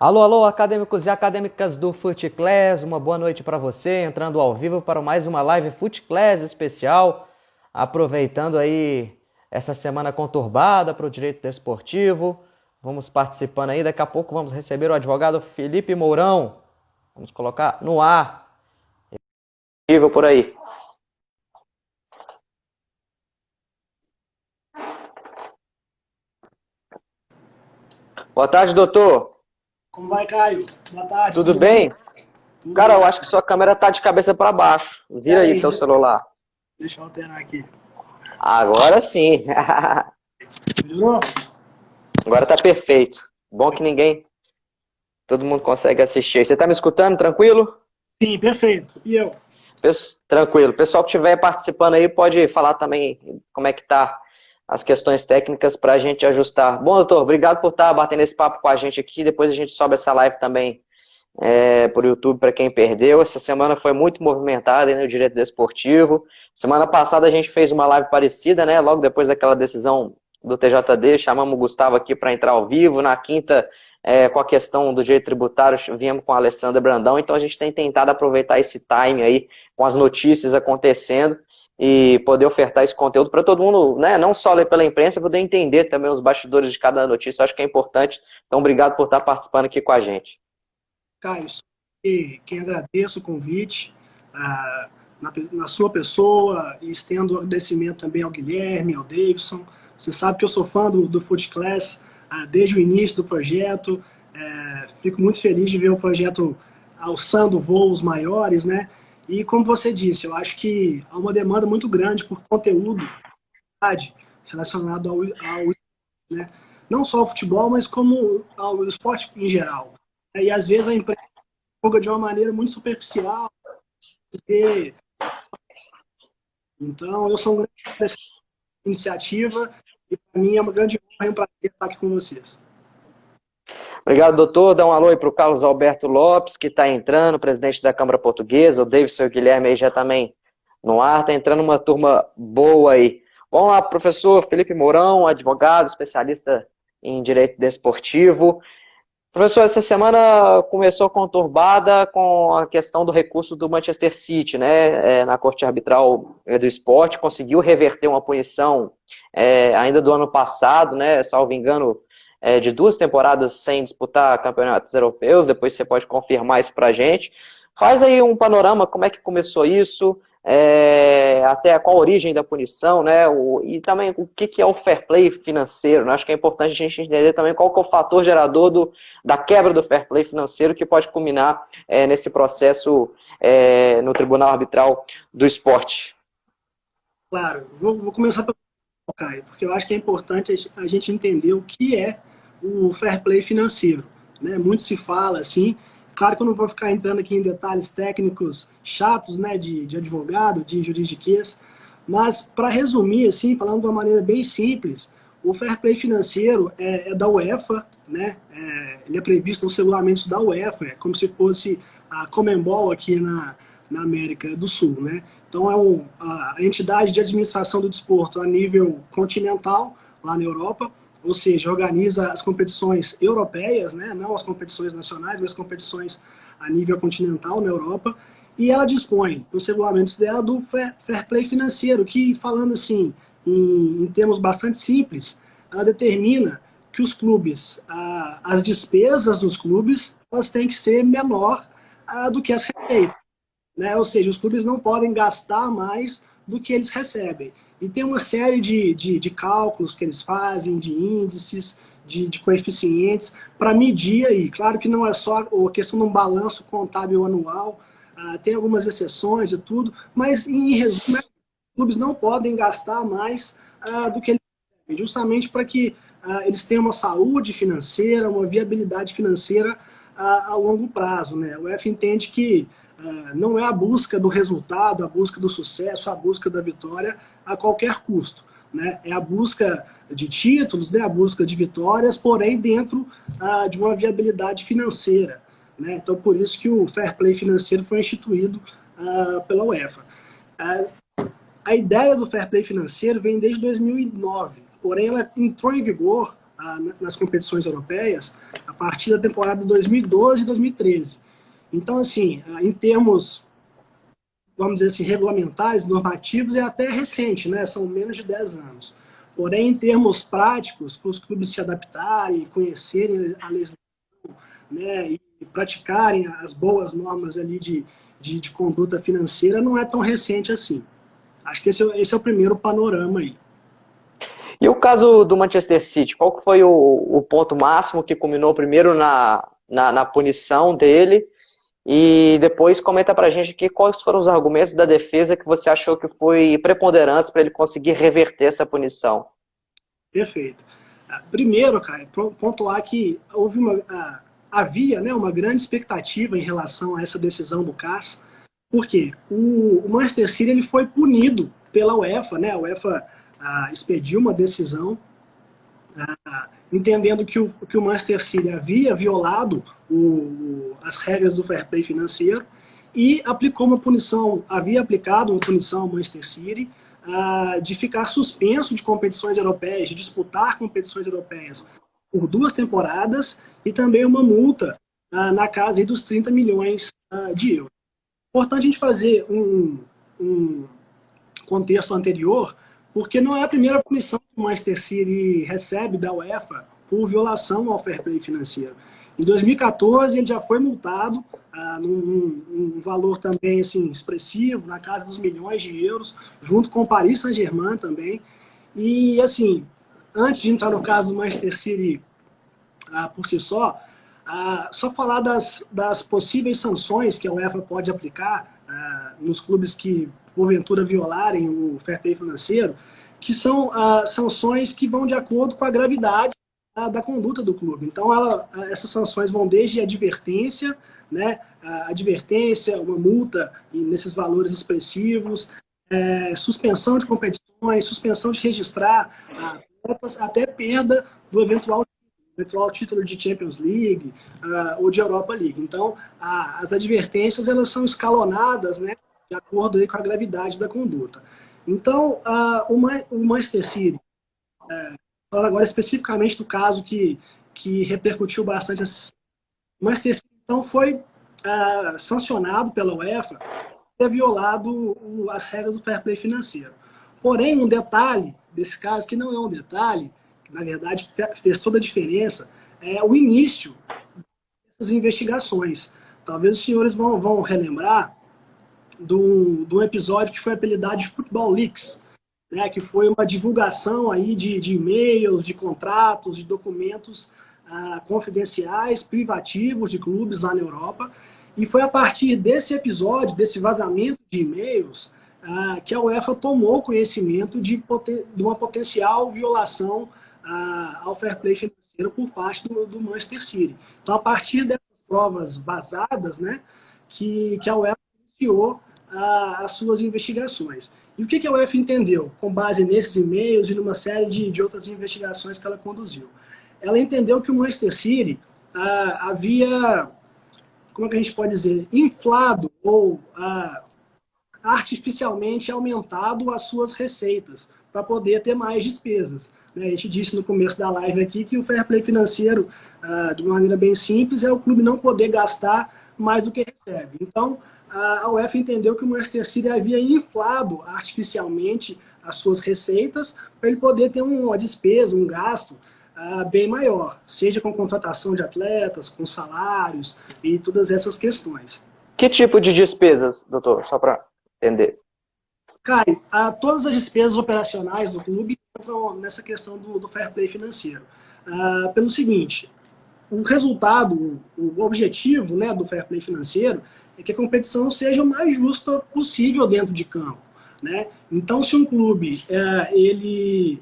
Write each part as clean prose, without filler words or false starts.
Alô, alô, acadêmicos e acadêmicas do FootClass, uma boa noite para você, entrando ao vivo para mais uma live FootClass especial, aproveitando aí essa semana conturbada para o direito desportivo, vamos participando aí, daqui a pouco vamos receber o advogado Felipe Mourão, vamos colocar no ar, vivo por aí. Boa tarde, doutor, Como vai, Caio? Boa tarde, tudo tudo bem? bem? Tudo Cara, eu ótimo. acho que sua câmera tá de cabeça para baixo, vira Pera aí aí, teu celular. deixa eu alterar aqui. Agora sim, Melhorou? agora tá perfeito, bom que todo mundo consegue assistir. Você tá me escutando, tranquilo? Sim, perfeito. E eu? Tranquilo. O pessoal que estiver participando aí pode falar também como é que tá as questões técnicas para a gente ajustar. Bom, doutor, obrigado por estar batendo esse papo com a gente aqui. Depois a gente sobe essa live também por YouTube para quem perdeu. Essa semana foi muito movimentada aí no direito desportivo. Semana passada a gente fez uma live parecida, né? Logo depois daquela decisão do TJD, chamamos o Gustavo aqui para entrar ao vivo. Na quinta, com a questão do direito tributário, viemos com a Alessandra Brandão. Então a gente tem tentado aproveitar esse time aí com as notícias acontecendo e poder ofertar esse conteúdo para todo mundo, né? Não só ler pela imprensa, poder entender também os bastidores de cada notícia. Eu acho que é importante. Então, obrigado por estar participando aqui com a gente. Caio, quem agradeço o convite na sua pessoa e estendo o agradecimento também ao Guilherme, ao Davidson. Você sabe que eu sou fã do Foot Class desde o início do projeto. Fico muito feliz de ver o projeto alçando voos maiores, né? E como você disse, eu acho que há uma demanda muito grande por conteúdo relacionado ao né? Não só ao futebol, mas como ao esporte em geral. E às vezes a imprensa joga de uma maneira muito superficial. Então, eu sou um grande dessa iniciativa e para mim é uma grande honra e um prazer estar aqui com vocês. Obrigado, doutor. Dá um alô aí para o Carlos Alberto Lopes, que está entrando, presidente da Câmara Portuguesa. O Davidson e o Guilherme aí já também no ar. Está entrando uma turma boa aí. Vamos lá, professor Felipe Mourão, advogado, especialista em direito desportivo. Professor, essa semana começou conturbada com a questão do recurso do Manchester City, né, na Corte Arbitral do Esporte, conseguiu reverter uma punição ainda do ano passado, né, salvo engano, de 2 temporadas sem disputar campeonatos europeus. Depois você pode confirmar isso pra gente. Faz aí um panorama, como é que começou isso, até qual a origem da punição, né? E também o que é o fair play financeiro, né? Acho que é importante a gente entender também qual que é o fator gerador da quebra do fair play financeiro que pode culminar nesse processo no Tribunal Arbitral do Esporte. Claro, vou começar pelo Caio, porque eu acho que é importante a gente entender o que é o fair play financeiro. Né? Muito se fala assim, claro que eu não vou ficar entrando aqui em detalhes técnicos chatos, né, de advogado, de juridiquês, mas para resumir, assim, falando de uma maneira bem simples, o fair play financeiro é da UEFA, né? Ele é previsto nos regulamentos da UEFA, é como se fosse a Conmebol aqui na América do Sul, né? Então é a entidade de administração do desporto a nível continental, lá na Europa, ou seja, organiza as competições europeias, né? Não as competições nacionais, mas competições a nível continental na Europa, e ela dispõe, nos regulamentos dela, do fair play financeiro, que, falando assim, em termos bastante simples, ela determina que os clubes, as despesas dos clubes, elas têm que ser menor do que as receitas. Né? Ou seja, os clubes não podem gastar mais do que eles recebem. E tem uma série de cálculos que eles fazem, de índices, de coeficientes, para medir aí. Claro que não é só a questão de um balanço contábil anual, tem algumas exceções e tudo, mas em resumo, os clubes não podem gastar mais do que eles recebem, justamente para que eles tenham uma saúde financeira, uma viabilidade financeira a longo prazo. Né? O F entende que não é a busca do resultado, a busca do sucesso, a busca da vitória a qualquer custo. Né? É a busca de títulos, né? A busca de vitórias, porém dentro de uma viabilidade financeira. Né? Então, por isso que o fair play financeiro foi instituído pela UEFA. A ideia do fair play financeiro vem desde 2009, porém ela entrou em vigor nas competições europeias a partir da temporada 2012 e 2013. Então, assim, em termos, vamos dizer assim, regulamentares, normativos, é até recente, né? São menos de 10 anos. Porém, em termos práticos, para os clubes se adaptarem, conhecerem a legislação, né, e praticarem as boas normas ali de conduta financeira, não é tão recente assim. Acho que esse é o primeiro panorama aí. E o caso do Manchester City, qual que foi o ponto máximo que culminou primeiro na punição dele? E depois comenta pra gente aqui quais foram os argumentos da defesa que você achou que foi preponderantes para ele conseguir reverter essa punição. Perfeito. Primeiro, cara, pontuar que havia, né, uma grande expectativa em relação a essa decisão do CAS, porque o Manchester City ele foi punido pela UEFA, né? A UEFA expediu uma decisão entendendo que o Manchester City havia violado as regras do fair play financeiro e aplicou uma punição, havia aplicado uma punição ao Manchester City de ficar suspenso de competições europeias, de disputar competições europeias por 2 temporadas e também uma multa na casa aí dos 30 milhões de euros. Importante a gente fazer um contexto anterior, porque não é a primeira punição que o Manchester City recebe da UEFA por violação ao fair play financeiro. Em 2014, ele já foi multado num valor também assim, expressivo, na casa dos milhões de euros, junto com o Paris Saint-Germain também. E, assim, antes de entrar no caso do Manchester City por si só falar das possíveis sanções que a UEFA pode aplicar nos clubes que, porventura, violarem o fair play financeiro, que são sanções que vão de acordo com a gravidade da conduta do clube. Então, essas sanções vão desde advertência, né, advertência, uma multa nesses valores expressivos, suspensão de competições, suspensão de registrar até perda do eventual título de Champions League ou de Europa League. Então, as advertências elas são escalonadas, né, de acordo aí com a gravidade da conduta. Então, o Manchester City, falando agora especificamente do caso que repercutiu bastante, o Manchester City então, foi sancionado pela UEFA por ter violado as regras do fair play financeiro. Porém, um detalhe desse caso, que não é um detalhe, que na verdade fez toda a diferença, é o início dessas investigações. Talvez os senhores vão relembrar do episódio que foi apelidado de Football Leaks, né, que foi uma divulgação aí de e-mails, de contratos, de documentos confidenciais, privativos de clubes lá na Europa. E foi a partir desse episódio, desse vazamento de e-mails, que a UEFA tomou conhecimento de uma potencial violação ao fair play financeiro por parte do Manchester City. Então, a partir dessas provas vazadas, né, que a UEFA iniciou as suas investigações. E o que a UEFA entendeu, com base nesses e-mails e numa série de outras investigações que ela conduziu? Ela entendeu que o Manchester City havia, como é que a gente pode dizer, inflado ou artificialmente aumentado as suas receitas para poder ter mais despesas. A gente disse no começo da live aqui que o fair play financeiro, de uma maneira bem simples, é o clube não poder gastar mais do que recebe. Então, a UEFA entendeu que o Manchester City havia inflado artificialmente as suas receitas para ele poder ter uma despesa, um gasto bem maior, seja com contratação de atletas, com salários e todas essas questões. Que tipo de despesas, doutor? Só para entender. Caio, todas as despesas operacionais do clube entram nessa questão do fair play financeiro. Pelo seguinte, o resultado, o objetivo, né, do fair play financeiro é que a competição seja o mais justa possível dentro de campo, né? Então, se um clube ele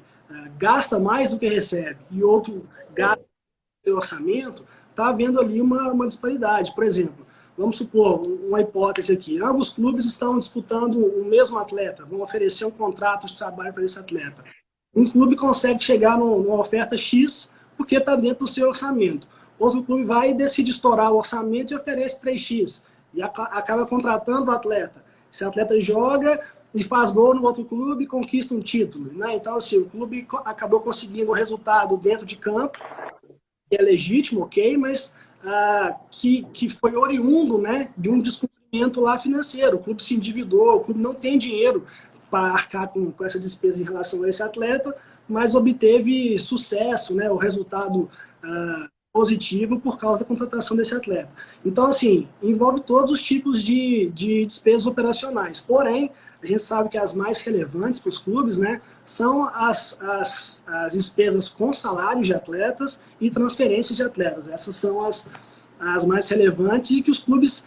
gasta mais do que recebe e outro gasta o seu orçamento, está havendo ali uma disparidade. Por exemplo, vamos supor, uma hipótese aqui, ambos clubes estão disputando o mesmo atleta, vão oferecer um contrato de trabalho para esse atleta. Um clube consegue chegar numa oferta X porque está dentro do seu orçamento. Outro clube vai e decide estourar o orçamento e oferece 3x. E acaba contratando o atleta. Esse atleta joga e faz gol no outro clube e conquista um título, né? Então, assim, o clube acabou conseguindo o resultado dentro de campo, que é legítimo, ok, mas que foi oriundo, né, de um descumprimento lá financeiro. O clube se endividou, o clube não tem dinheiro para arcar com essa despesa em relação a esse atleta, mas obteve sucesso, né, o resultado positivo por causa da contratação desse atleta. Então, assim, envolve todos os tipos de despesas operacionais. Porém, a gente sabe que as mais relevantes para os clubes, né, são as despesas com salários de atletas e transferências de atletas. Essas são as mais relevantes e que os clubes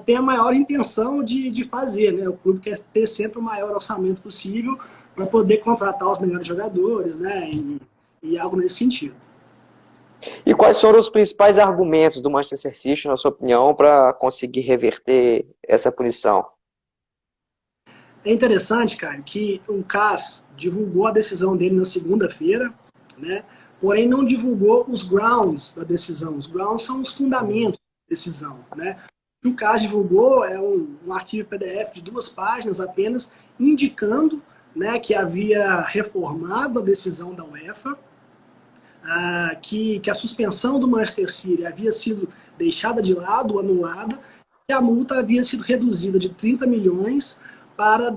têm a maior intenção de fazer, né? O clube quer ter sempre o maior orçamento possível para poder contratar os melhores jogadores, né? E algo nesse sentido. E quais foram os principais argumentos do Manchester City, na sua opinião, para conseguir reverter essa punição? É interessante, cara, que o CAS divulgou a decisão dele na segunda-feira, né? Porém não divulgou os grounds da decisão. Os grounds são os fundamentos da decisão, né? O que o CAS divulgou é um arquivo PDF de 2 páginas apenas, indicando, né, que havia reformado a decisão da UEFA, que a suspensão do Manchester City havia sido deixada de lado, anulada, e a multa havia sido reduzida de 30 milhões para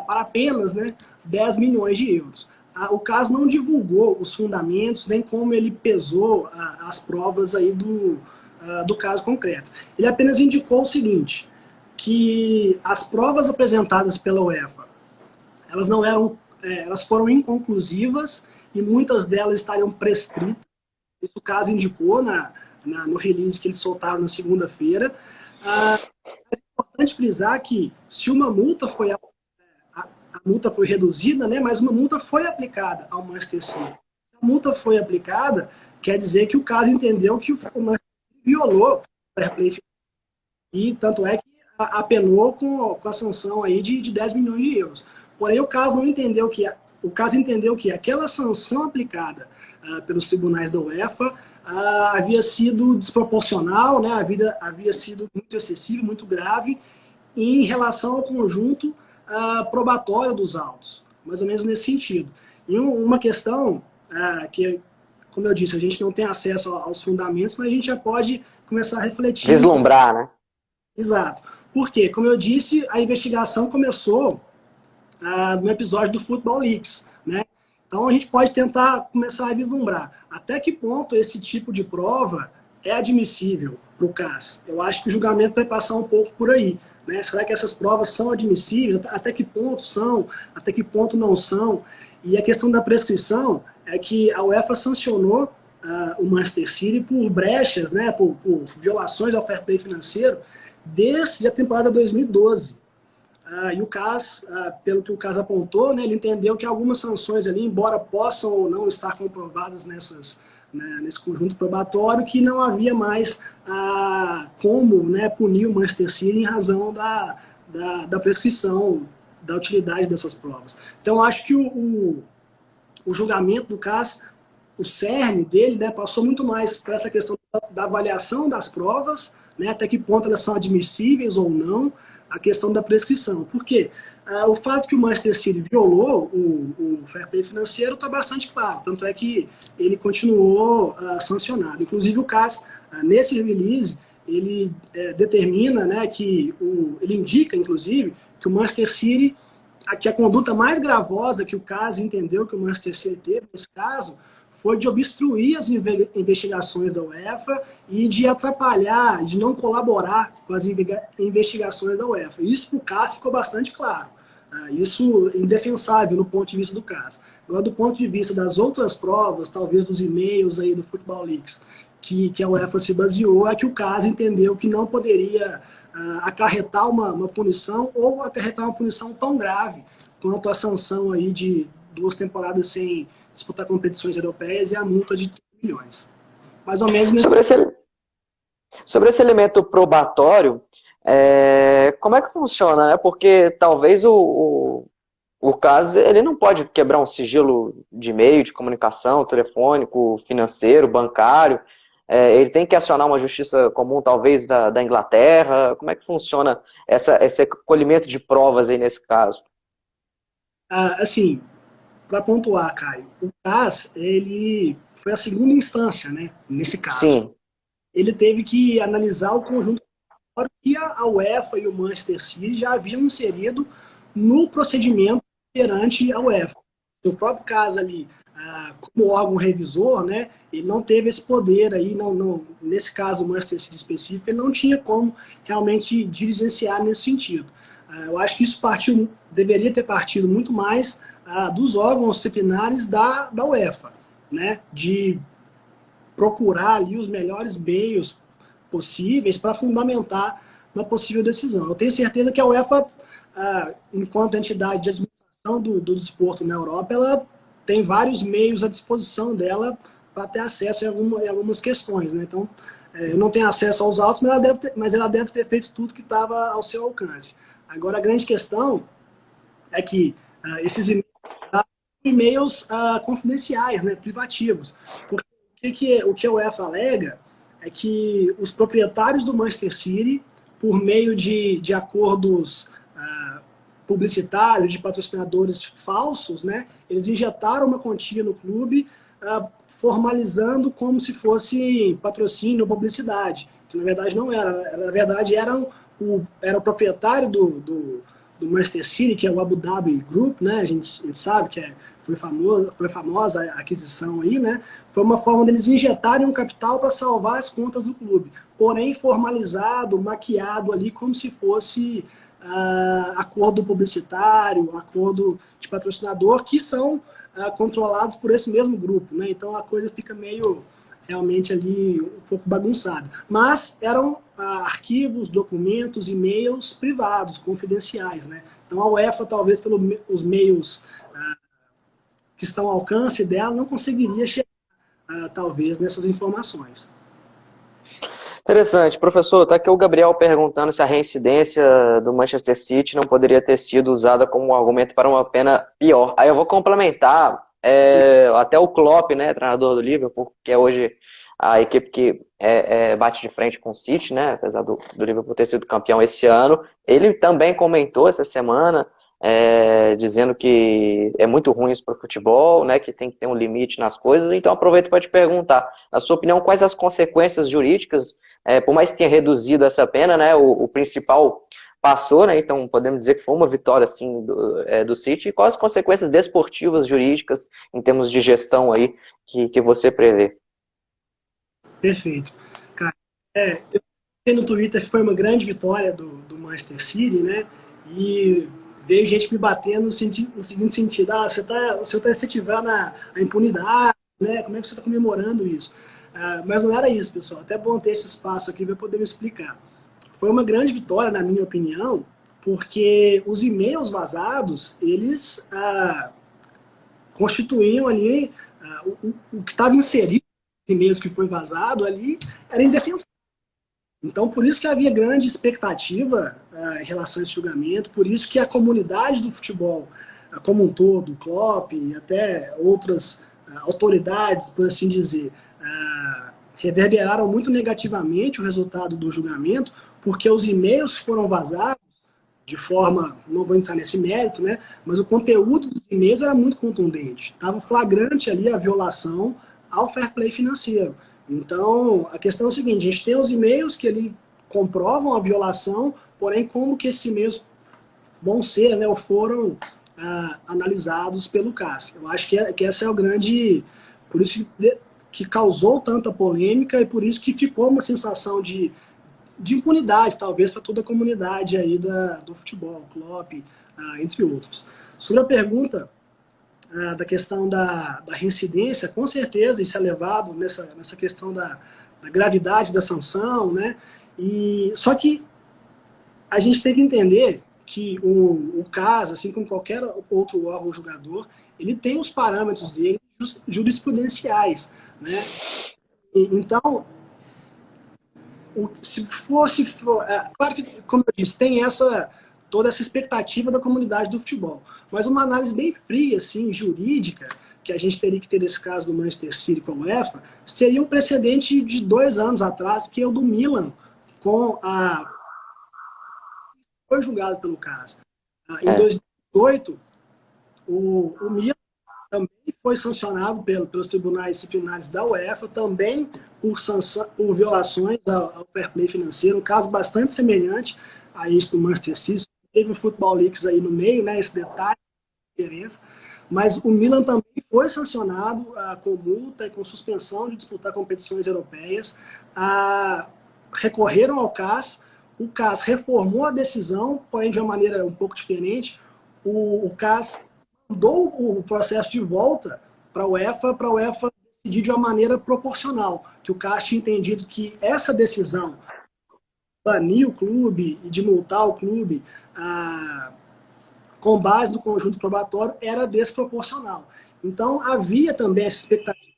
apenas, né, 10 milhões de euros. O caso não divulgou os fundamentos, nem como ele pesou as provas aí do caso concreto. Ele apenas indicou o seguinte, que as provas apresentadas pela UEFA, elas não eram, elas foram inconclusivas e muitas delas estariam prescritas. Isso o caso indicou no release que eles soltaram na segunda-feira. É importante frisar que se uma multa a multa foi reduzida, né, mas uma multa foi aplicada ao Manchester City. Se a multa foi aplicada, quer dizer que o caso entendeu que o Manchester City violou o fair play e tanto é que apenou com a sanção aí de 10 milhões de euros. Porém, o caso não entendeu que o caso entendeu que aquela sanção aplicada pelos tribunais da UEFA havia sido desproporcional, né, havia sido muito excessiva, muito grave em relação ao conjunto probatório dos autos, mais ou menos nesse sentido. E uma questão que, como eu disse, a gente não tem acesso aos fundamentos, mas a gente já pode começar a refletir. Vislumbrar, né? Exato. Porque, como eu disse, a investigação começou no episódio do Football Leaks, né? Então a gente pode tentar começar a vislumbrar até que ponto esse tipo de prova é admissível para o CAS. Eu acho que o julgamento vai passar um pouco por aí, né? Será que essas provas são admissíveis? Até que ponto são? Até que ponto não são? E a questão da prescrição é que a UEFA sancionou o Manchester City por brechas, né? Por violações ao fair play financeiro desde a temporada 2012. E o CAS, pelo que o CAS apontou, né, ele entendeu que algumas sanções ali, embora possam ou não estar comprovadas nesse conjunto probatório, que não havia mais como, né, punir o Manchester City em razão da prescrição, da utilidade dessas provas. Então, acho que o julgamento do CAS, o cerne dele, né, passou muito mais para essa questão da avaliação das provas, né, até que ponto elas são admissíveis ou não, a questão da prescrição. Por quê? O fato que o Manchester City violou o fair play financeiro está bastante claro, tanto é que ele continuou sancionado. Inclusive o CAS, nesse release, ele determina, né, ele indica, inclusive, que o Manchester City, que a conduta mais gravosa que o CAS entendeu que o Manchester City teve nesse caso, foi de obstruir as investigações da UEFA e de atrapalhar, de não colaborar com as investigações da UEFA. Isso para o CAS ficou bastante claro. Isso indefensável no ponto de vista do CAS. Agora, do ponto de vista das outras provas, talvez dos e-mails aí do Football Leaks, que a UEFA se baseou, é que o CAS entendeu que não poderia acarretar uma punição ou acarretar uma punição tão grave quanto a sanção aí de 2 temporadas sem disputar competições europeias e a multa de 30 milhões. Mais ou menos nesse... Sobre esse elemento probatório, como é que funciona? Porque talvez o caso ele não pode quebrar um sigilo de meio de comunicação, telefônico, financeiro, bancário. Ele tem que acionar uma justiça comum, talvez, da Inglaterra. Como é que funciona esse colhimento de provas aí nesse caso? Assim, para pontuar, Caio, o CAS, ele foi a segunda instância, né, nesse caso. Sim, Ele teve que analisar o conjunto que a UEFA e o Manchester City já haviam inserido no procedimento perante a UEFA. No próprio caso ali, como órgão revisor, né, ele não teve esse poder aí, nesse caso o Manchester City específico, ele não tinha como realmente diligenciar nesse sentido. Eu acho que isso deveria ter partido muito mais dos órgãos disciplinares da UEFA, né, de procurar ali os melhores meios possíveis para fundamentar uma possível decisão. Eu tenho certeza que a UEFA, enquanto entidade de administração do desporto na Europa, ela tem vários meios à disposição dela para ter acesso em algumas questões. Né? Então, eu não tenho acesso aos autos, mas ela deve ter feito tudo que estava ao seu alcance. Agora, a grande questão é que esses e-mails confidenciais, né, privativos. Porque o que a UEFA alega é que os proprietários do Manchester City, por meio de acordos publicitários, de patrocinadores falsos, né, eles injetaram uma quantia no clube, formalizando como se fosse patrocínio ou publicidade, que na verdade não era. Na verdade era o proprietário do Manchester City, que é o Abu Dhabi Group, né? A gente sabe que foi famosa a aquisição aí, né? Foi uma forma deles injetarem um capital para salvar as contas do clube, porém formalizado, maquiado ali como se fosse acordo publicitário, acordo de patrocinador, que são controlados por esse mesmo grupo, né? Então a coisa fica meio realmente ali um pouco bagunçada. Mas eram arquivos, documentos, e-mails privados, confidenciais, né? Então a UEFA, talvez pelos meios que estão ao alcance dela, não conseguiria chegar, talvez, nessas informações. interessante. Professor, está aqui o Gabriel perguntando se a reincidência do Manchester City não poderia ter sido usada como um argumento para uma pena pior. Aí eu vou complementar, até o Klopp, né, treinador do Liverpool, que é hoje a equipe que bate de frente com o City, né, apesar do Liverpool ter sido campeão esse ano, ele também comentou essa semana, dizendo que é muito ruim isso para o futebol, né, que tem que ter um limite nas coisas. Então aproveito para te perguntar, na sua opinião, quais as consequências jurídicas, por mais que tenha reduzido essa pena, né, o principal passou, né, então podemos dizer que foi uma vitória assim, do City, e quais as consequências desportivas, jurídicas, em termos de gestão aí, que você prevê? Perfeito. Cara, eu vi no Twitter que foi uma grande vitória do Manchester City, né? E veio gente me batendo no seguinte sentido: você está incentivando a impunidade, né? Como é que você está comemorando isso? Mas não era isso, pessoal. Até bom ter esse espaço aqui para poder me explicar. Foi uma grande vitória, na minha opinião, porque os e-mails vazados, eles constituíam ali o que estava inserido nos e-mails que foi vazado ali, era indefensável. Então, por isso que havia grande expectativa em relação a esse julgamento, por isso que a comunidade do futebol como um todo, o Klopp e até outras autoridades, por assim dizer, reverberaram muito negativamente o resultado do julgamento, porque os e-mails foram vazados de forma, não vou entrar nesse mérito, né? Mas o conteúdo dos e-mails era muito contundente. Estava flagrante ali a violação ao fair play financeiro. Então, a questão é a seguinte: a gente tem os e-mails que ali comprovam a violação, porém, como que esses e-mails vão ser, né, ou foram analisados pelo CAS? Eu acho que essa é o grande. Por isso que causou tanta polêmica e por isso que ficou uma sensação de impunidade, talvez, para toda a comunidade aí do futebol, Klopp, entre outros. Sobre a pergunta da questão da reincidência, com certeza isso é levado nessa questão da gravidade da sanção, né? Só que a gente tem que entender que o caso, assim como qualquer outro órgão julgador, ele tem os parâmetros dele jurisprudenciais, né? Então, se fosse. Claro que, como eu disse, tem toda essa expectativa da comunidade do futebol. Mas uma análise bem fria, assim, jurídica, que a gente teria que ter nesse caso do Manchester City com a UEFA, seria um precedente de 2 anos atrás, que é o do Milan, foi julgado pelo caso. Em É. 2018, O Milan também foi sancionado pelos tribunais disciplinares da UEFA, também por violações ao fair play financeiro, um caso bastante semelhante a isso do Manchester City. Teve o Football Leaks aí no meio, né, esse detalhe, diferença. Mas o Milan também foi sancionado com multa e com suspensão de disputar competições europeias. Recorreram ao CAS, o CAS reformou a decisão, porém de uma maneira um pouco diferente. O CAS mandou o processo de volta para a UEFA decidir de uma maneira proporcional, que o CAS tinha entendido que essa decisão banir o clube e de multar o clube com base no conjunto probatório era desproporcional. Então, havia também essa expectativa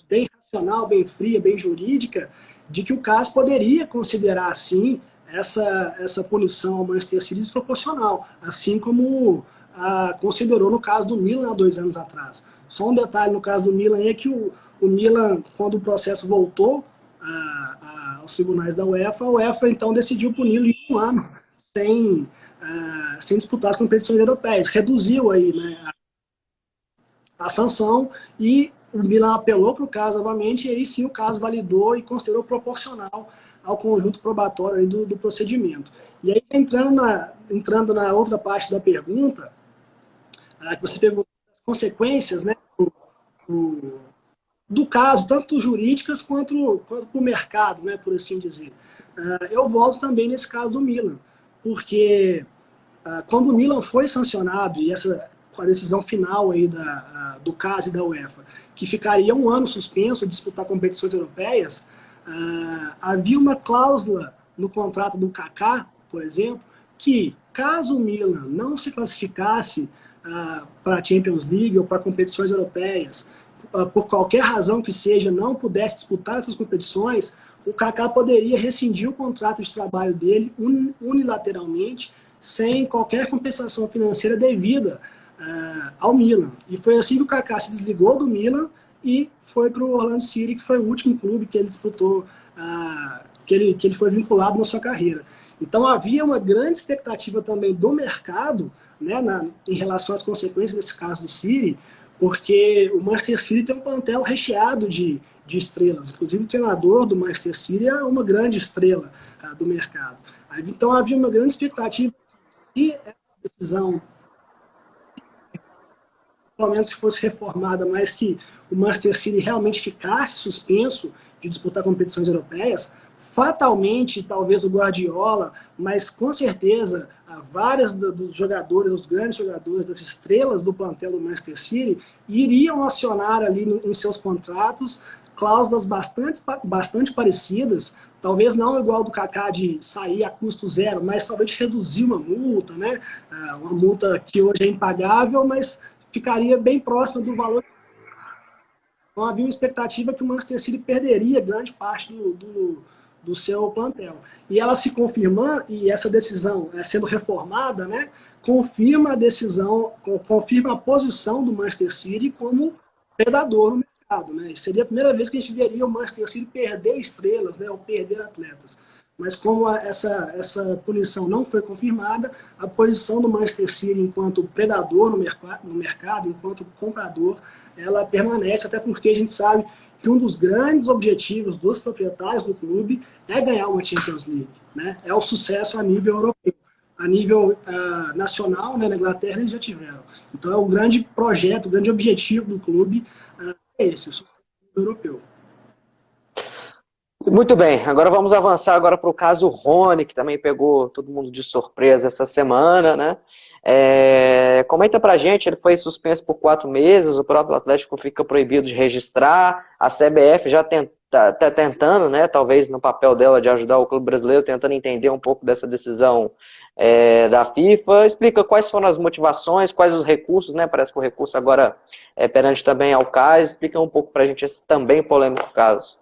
bem racional, bem fria, bem jurídica, de que o CAS poderia considerar, sim, essa punição ao Manchester City desproporcional, assim como considerou no caso do Milan há 2 anos atrás. Só um detalhe no caso do Milan é que o Milan, quando o processo voltou aos tribunais da UEFA, a UEFA então decidiu puni-lo em 1 ano, sem disputar as competições europeias. Reduziu aí, né, a sanção e o Milan apelou para o caso novamente e aí sim o caso validou e considerou proporcional ao conjunto probatório aí do procedimento. E aí, entrando na outra parte da pergunta, que você perguntou as consequências, né, do caso, tanto jurídicas quanto para o mercado, né, por assim dizer. Eu volto também nesse caso do Milan, porque quando o Milan foi sancionado, e com a decisão final aí do CAS e da UEFA, que ficaria 1 ano suspenso de disputar competições europeias, havia uma cláusula no contrato do Kaká, por exemplo, que caso o Milan não se classificasse para a Champions League ou para competições europeias, por qualquer razão que seja, não pudesse disputar essas competições, o Kaká poderia rescindir o contrato de trabalho dele unilateralmente, sem qualquer compensação financeira devida ao Milan. E foi assim que o Kaká se desligou do Milan e foi para o Orlando City, que foi o último clube que ele disputou, que ele foi vinculado na sua carreira. Então havia uma grande expectativa também do mercado, né, em relação às consequências desse caso do City, porque o Manchester City tem um plantel recheado de estrelas. Inclusive o treinador do Manchester City é uma grande estrela do mercado. Então havia uma grande expectativa se essa decisão, pelo menos se fosse reformada, mas que o Manchester City realmente ficasse suspenso de disputar competições europeias, fatalmente, talvez o Guardiola, mas com certeza vários dos jogadores, os grandes jogadores, das estrelas do plantel do Manchester City, iriam acionar ali em seus contratos cláusulas bastante parecidas, talvez não igual do Kaká de sair a custo zero, mas talvez reduzir uma multa, né? Uma multa que hoje é impagável, mas ficaria bem próxima do valor. Então havia uma expectativa que o Manchester City perderia grande parte do seu plantel. E ela se confirmando, e essa decisão sendo reformada, né, confirma a decisão, confirma a posição do Manchester City como predador no mercado. Né? Seria a primeira vez que a gente veria o Manchester City perder estrelas, né, ou perder atletas. Mas como essa punição não foi confirmada, a posição do Manchester City enquanto predador no mercado, enquanto comprador, ela permanece, até porque a gente sabe que um dos grandes objetivos dos proprietários do clube é ganhar uma Champions League, né? É o sucesso a nível europeu. A nível nacional, né, na Inglaterra, eles já tiveram. Então é o grande projeto, o grande objetivo do clube é esse, o sucesso europeu. Muito bem, agora vamos avançar agora para o caso Rony, que também pegou todo mundo de surpresa essa semana, né? Comenta pra gente, ele foi suspenso por 4 meses, o próprio Atlético fica proibido de registrar, a CBF já tá tentando, né, talvez no papel dela de ajudar o clube brasileiro, tentando entender um pouco dessa decisão da FIFA. Explica quais foram as motivações, quais os recursos, né? Parece que o recurso agora é perante também ao CAS. Explica um pouco pra gente esse também polêmico caso.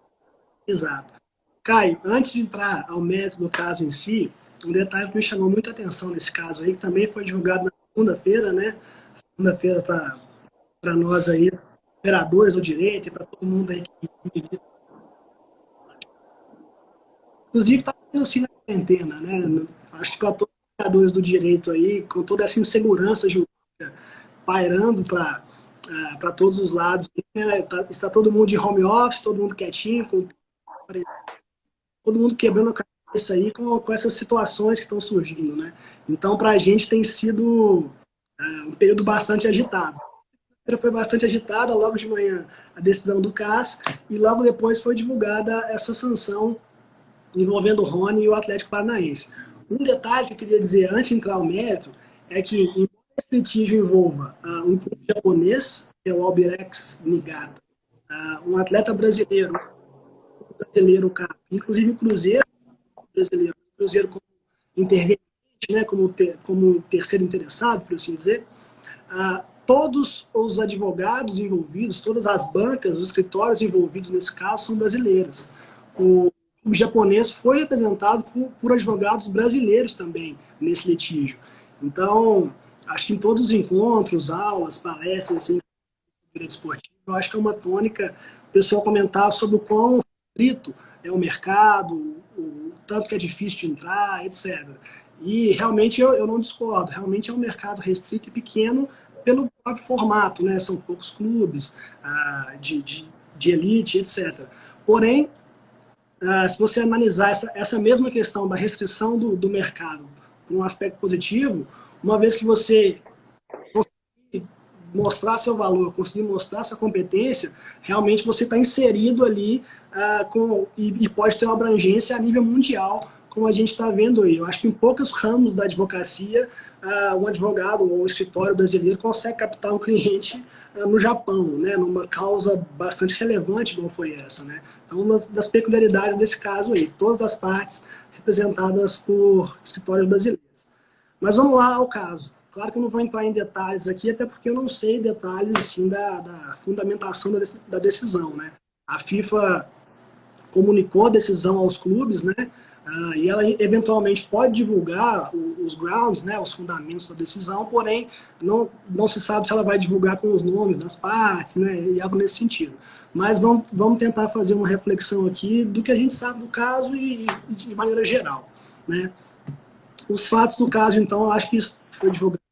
Exato. Caio, antes de entrar ao mérito do caso em si, um detalhe que me chamou muita atenção nesse caso aí, que também foi divulgado na segunda-feira, né? Segunda-feira para nós aí, operadores do direito e para todo mundo aí que... Inclusive está sendo assim na quarentena, né? Acho que para todos os operadores do direito aí, com toda essa insegurança jurídica pairando para todos os lados. Né? Está todo mundo de home office, todo mundo quietinho, todo mundo quebrando a cabeça aí com essas situações que estão surgindo. Né? Então, para a gente tem sido um período bastante agitado. Foi bastante agitada, logo de manhã a decisão do CAS, e logo depois foi divulgada essa sanção envolvendo o Rony e o Atlético Paranaense. Um detalhe que eu queria dizer antes de entrar ao mérito é que, embora esse litígio envolva um clube japonês, que é o Albirex Niigata, um atleta brasileiro, cara, inclusive o Cruzeiro brasileiro, o Cruzeiro como interveniente, né, como terceiro interessado, por assim dizer, todos os advogados envolvidos, todas as bancas, os escritórios envolvidos nesse caso são brasileiros. O japonês foi representado por advogados brasileiros também nesse litígio. Então, acho que em todos os encontros, aulas, palestras, assim, direito esportivo, eu acho que é uma tônica o pessoal comentar sobre o quão restrito é o mercado, o tanto que é difícil de entrar, etc. E realmente eu não discordo, realmente é um mercado restrito e pequeno pelo próprio formato, né? São poucos clubes de elite, etc. Porém, se você analisar essa mesma questão da restrição do mercado por um aspecto positivo, uma vez que você conseguir mostrar seu valor, conseguir mostrar sua competência, realmente você está inserido ali e pode ter uma abrangência a nível mundial, como a gente está vendo aí. Eu acho que em poucos ramos da advocacia, um advogado ou um escritório brasileiro consegue captar um cliente no Japão, né, numa causa bastante relevante como foi essa, né? Então, uma das peculiaridades desse caso aí, todas as partes representadas por escritórios brasileiros. Mas vamos lá ao caso. Claro que eu não vou entrar em detalhes aqui, até porque eu não sei detalhes assim, da fundamentação da decisão, né? A FIFA comunicou a decisão aos clubes, né? E ela eventualmente pode divulgar os grounds, né, os fundamentos da decisão, porém não se sabe se ela vai divulgar com os nomes das partes, né, e algo nesse sentido. Mas vamos tentar fazer uma reflexão aqui do que a gente sabe do caso e de maneira geral, né? Os fatos do caso, então, eu acho que isso foi divulgado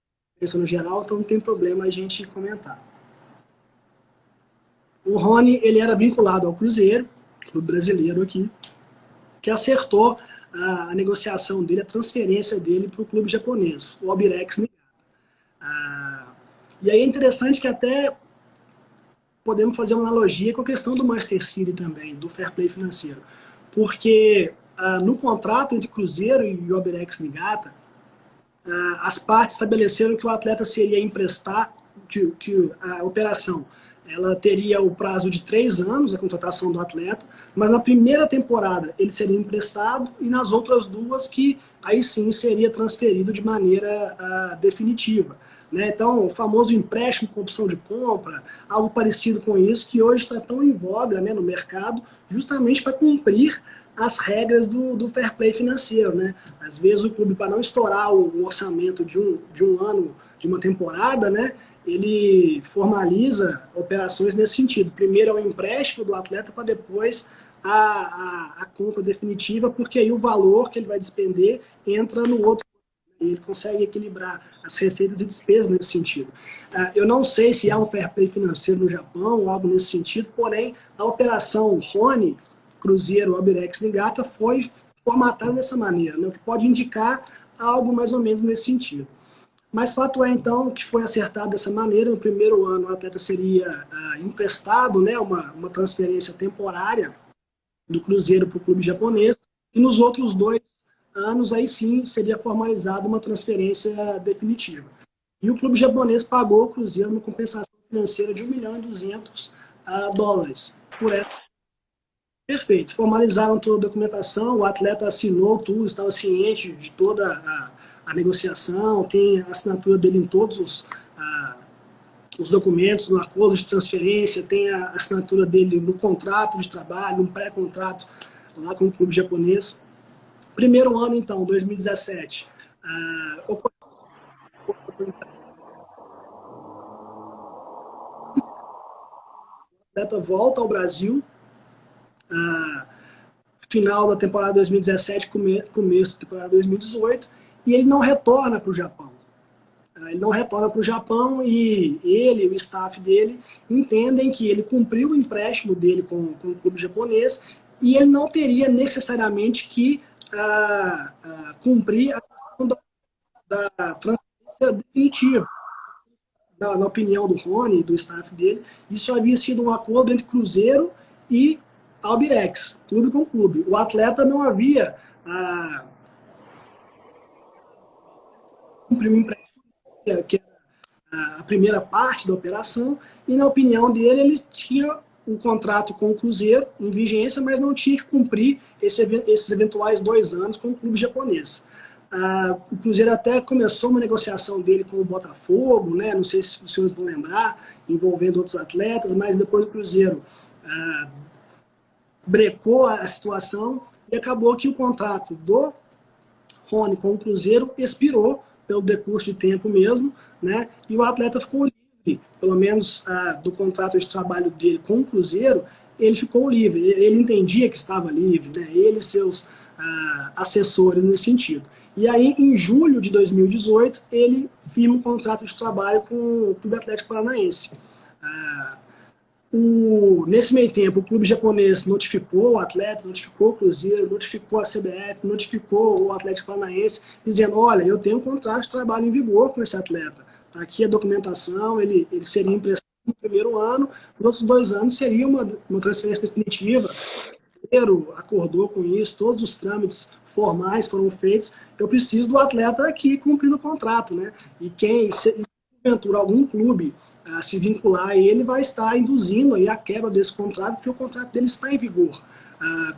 no geral, então não tem problema a gente comentar. O Rony, ele era vinculado ao Cruzeiro, clube brasileiro aqui, que acertou a negociação dele, a transferência dele para o clube japonês, o Albirex Niigata. E aí é interessante que até podemos fazer uma analogia com a questão do Manchester City também, do fair play financeiro. Porque no contrato entre Cruzeiro e o Albirex Niigata, as partes estabeleceram que o atleta seria emprestar, que a operação ela teria o prazo de 3 anos, a contratação do atleta, mas na primeira temporada ele seria emprestado e nas outras 2 que aí sim seria transferido de maneira definitiva. Né? Então, o famoso empréstimo com opção de compra, algo parecido com isso, que hoje está tão em voga, né, no mercado, justamente para cumprir as regras do fair play financeiro. Né? Às vezes o clube, para não estourar o orçamento de um ano, de uma temporada, né, ele formaliza operações nesse sentido. Primeiro é o empréstimo do atleta para depois a compra definitiva, porque aí o valor que ele vai despender entra no outro. Ele consegue equilibrar as receitas e despesas nesse sentido. Eu não sei se há um fair play financeiro no Japão ou algo nesse sentido, porém a operação Rony, Cruzeiro, Albirex Niigata foi formatada dessa maneira, né, o que pode indicar algo mais ou menos nesse sentido. Mas fato é, então, que foi acertado dessa maneira. No primeiro ano, o atleta seria emprestado, né, uma transferência temporária do Cruzeiro para o clube japonês. E nos outros 2 anos, aí sim, seria formalizada uma transferência definitiva. E o clube japonês pagou ao Cruzeiro uma compensação financeira de $1.200.000 por essa. Perfeito. Formalizaram toda a documentação, o atleta assinou tudo, estava ciente de toda a negociação, tem a assinatura dele em todos os documentos, no acordo de transferência, tem a assinatura dele no contrato de trabalho, no pré-contrato lá com o clube japonês. Primeiro ano, então, 2017, o atleta volta ao Brasil, final da temporada 2017, começo da temporada 2018, e ele não retorna para o Japão. ele não retorna para o Japão e ele e o staff dele entendem que ele cumpriu o empréstimo dele com o clube japonês e ele não teria necessariamente que cumprir a questão da transferência definitiva. Na opinião do Rony e do staff dele, isso havia sido um acordo entre Cruzeiro e Albirex, clube com clube. O atleta não havia cumprido o empréstimo, que era a primeira parte da operação, e na opinião dele, ele tinha o contrato com o Cruzeiro em vigência, mas não tinha que cumprir esses eventuais 2 anos com o clube japonês. O Cruzeiro até começou uma negociação dele com o Botafogo, né? Não sei se os senhores vão lembrar, envolvendo outros atletas, mas depois o Cruzeiro brecou a situação e acabou que o contrato do Rony com o Cruzeiro expirou pelo decurso de tempo mesmo, né? E o atleta ficou livre, pelo menos do contrato de trabalho dele com o Cruzeiro, ele ficou livre, ele entendia que estava livre, né? Ele e seus assessores nesse sentido. E aí, em julho de 2018, ele firma um contrato de trabalho com o Clube Atlético Paranaense. Nesse meio tempo, o clube japonês notificou o atleta, notificou o Cruzeiro, notificou a CBF, notificou o Atlético Paranaense, dizendo, olha, eu tenho um contrato de trabalho em vigor com esse atleta. Aqui a documentação, ele seria emprestado no primeiro ano, nos outros 2 anos seria uma transferência definitiva. O Cruzeiro acordou com isso, todos os trâmites formais foram feitos, eu preciso do atleta aqui cumprindo o contrato, né? E se porventura algum clube se vincular a ele, vai estar induzindo aí a quebra desse contrato, porque o contrato dele está em vigor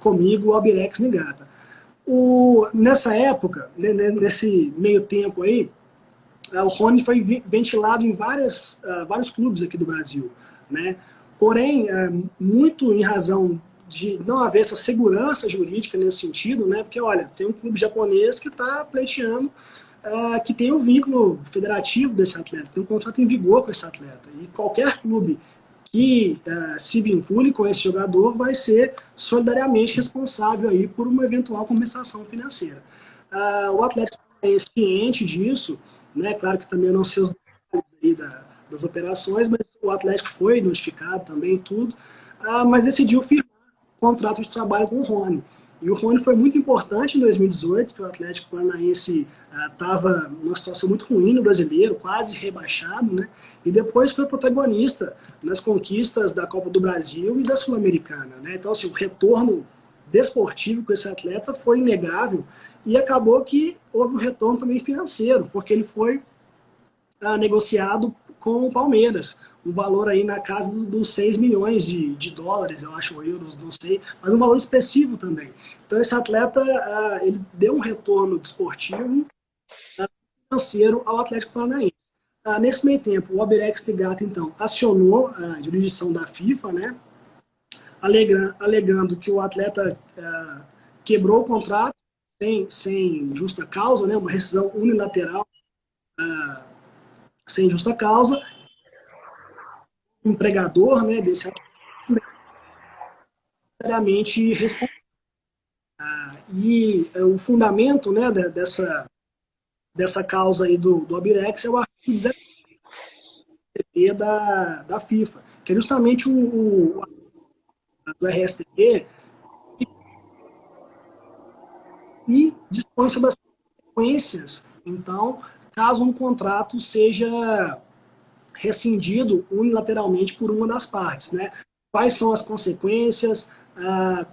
comigo, o Albirex Niigata. Nessa época, nesse meio tempo aí, o Rony foi ventilado em vários clubes aqui do Brasil, né? Porém, muito em razão de não haver essa segurança jurídica nesse sentido, né? Porque, olha, tem um clube japonês que está pleiteando que tem um vínculo federativo desse atleta, tem um contrato em vigor com esse atleta. E qualquer clube que se vincule com esse jogador vai ser solidariamente responsável aí por uma eventual compensação financeira. O Atlético é ciente disso, né? Claro que também eu não sei os detalhes aí das operações, mas o Atlético foi notificado também, tudo, mas decidiu firmar contrato de trabalho com o Rony. E o Rony foi muito importante em 2018, porque o Atlético Paranaense estava numa situação muito ruim no Brasileiro, quase rebaixado, né? E depois foi protagonista nas conquistas da Copa do Brasil e da Sul-Americana, né? Então, assim, o retorno desportivo com esse atleta foi inegável e acabou que houve um retorno também financeiro, porque ele foi negociado com o Palmeiras, um valor aí na casa dos 6 milhões de dólares, eu acho, euros, não sei, mas um valor expressivo também. Então esse atleta, ele deu um retorno desportivo financeiro ao Atlético Paranaense. Nesse meio tempo, o Albirex Niigata, então, acionou a jurisdição da FIFA, né, alegando que o atleta quebrou o contrato sem justa causa, né, uma rescisão unilateral sem justa causa, o empregador, né, desse necessariamente responsável. E o fundamento, né, dessa causa aí do Albirex é o artigo 17 da FIFA, que é justamente do RSTP e dispõe sobre as consequências. Então, caso um contrato seja rescindido unilateralmente por uma das partes, né? Quais são as consequências,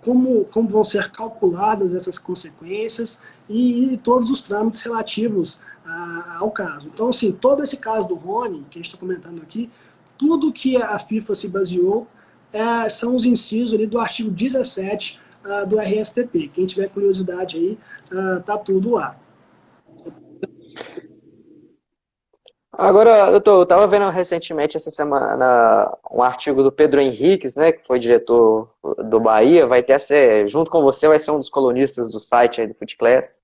como vão ser calculadas essas consequências e todos os trâmites relativos ao caso. Então, assim, todo esse caso do Rony, que a gente está comentando aqui, tudo que a FIFA se baseou são os incisos ali do artigo 17 do RSTP. Quem tiver curiosidade aí, tá tudo lá. Agora, doutor, eu estava vendo recentemente, essa semana, um artigo do Pedro Henriques, né, que foi diretor do Bahia, vai ter junto com você, vai ser um dos colunistas do site aí do Footclass.